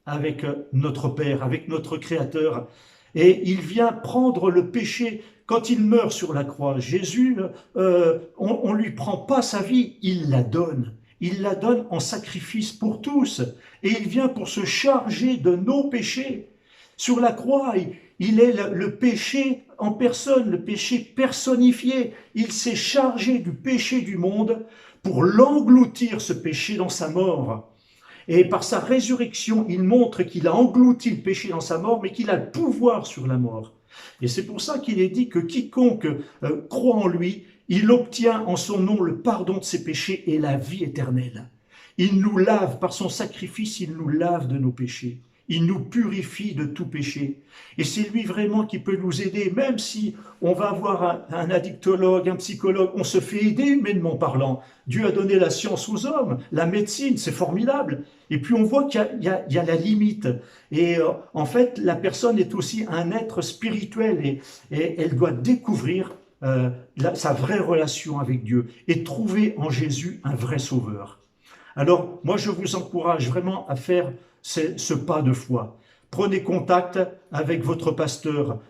avec notre Père, avec notre Créateur. Et il vient prendre le péché. Quand il meurt sur la croix, Jésus, on ne lui prend pas sa vie, il la donne. Il la donne en sacrifice pour tous. Et il vient pour se charger de nos péchés. Sur la croix, il est le péché en personne, le péché personnifié. Il s'est chargé du péché du monde pour l'engloutir, ce péché, dans sa mort. Et par sa résurrection, il montre qu'il a englouti le péché dans sa mort, mais qu'il a le pouvoir sur la mort. Et c'est pour ça qu'il est dit que quiconque croit en lui, il obtient en son nom le pardon de ses péchés et la vie éternelle. Il nous lave, par son sacrifice, il nous lave de nos péchés. Il nous purifie de tout péché. Et c'est lui vraiment qui peut nous aider, même si on va voir un addictologue, un psychologue, on se fait aider humainement parlant. Dieu a donné la science aux hommes, la médecine, c'est formidable. Et puis on voit qu'il y a la limite. Et en fait, la personne est aussi un être spirituel et elle doit découvrir sa vraie relation avec Dieu et trouver en Jésus un vrai sauveur. Alors, moi, je vous encourage vraiment à faire ce pas de foi. Prenez contact avec votre pasteur.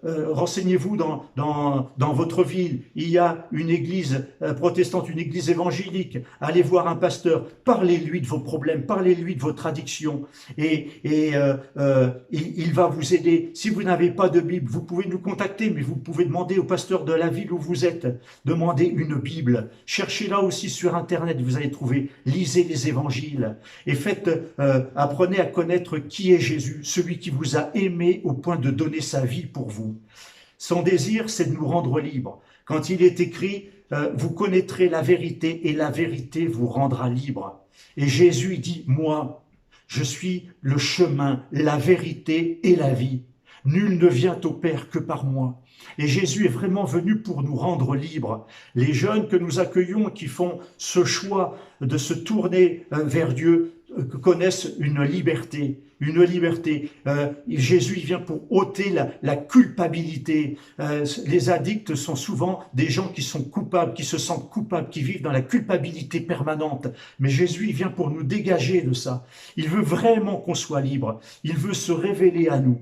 Renseignez-vous dans votre ville. Il y a une église protestante, une église évangélique. Allez voir un pasteur. Parlez-lui de vos problèmes. Parlez-lui de votre addiction. Il va vous aider. Si vous n'avez pas de Bible, vous pouvez nous contacter, mais vous pouvez demander au pasteur de la ville où vous êtes. Demandez une Bible. Cherchez là aussi sur Internet. Vous allez trouver. Lisez les évangiles. Et apprenez à connaître qui est Jésus, celui qui vous a aimé au point de donner sa vie pour vous. Son désir, c'est de nous rendre libres. Quand il est écrit, vous connaîtrez la vérité et la vérité vous rendra libre. Et Jésus dit, moi, je suis le chemin, la vérité et la vie. Nul ne vient au Père que par moi. Et Jésus est vraiment venu pour nous rendre libres. Les jeunes que nous accueillons, qui font ce choix de se tourner vers Dieu, connaissent une liberté. Une liberté. Jésus vient pour ôter la culpabilité. Les addicts sont souvent des gens qui sont coupables, qui se sentent coupables, qui vivent dans la culpabilité permanente. Mais Jésus vient pour nous dégager de ça. Il veut vraiment qu'on soit libre. Il veut se révéler à nous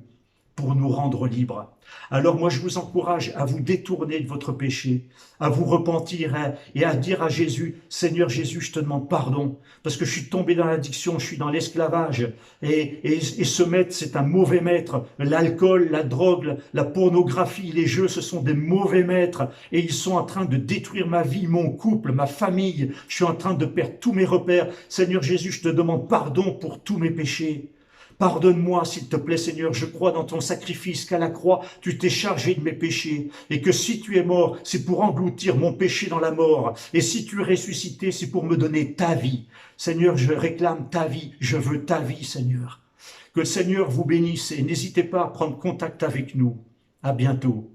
pour nous rendre libres. Alors moi je vous encourage à vous détourner de votre péché, à vous repentir et à dire à Jésus, Seigneur Jésus, je te demande pardon, parce que je suis tombé dans l'addiction, je suis dans l'esclavage, et ce maître c'est un mauvais maître, l'alcool, la drogue, la pornographie, les jeux, ce sont des mauvais maîtres, et ils sont en train de détruire ma vie, mon couple, ma famille, je suis en train de perdre tous mes repères. Seigneur Jésus, je te demande pardon pour tous mes péchés. Pardonne-moi, s'il te plaît, Seigneur, je crois dans ton sacrifice qu'à la croix, tu t'es chargé de mes péchés, et que si tu es mort, c'est pour engloutir mon péché dans la mort, et si tu es ressuscité, c'est pour me donner ta vie. Seigneur, je réclame ta vie, je veux ta vie, Seigneur. Que le Seigneur vous bénisse, et n'hésitez pas à prendre contact avec nous. À bientôt.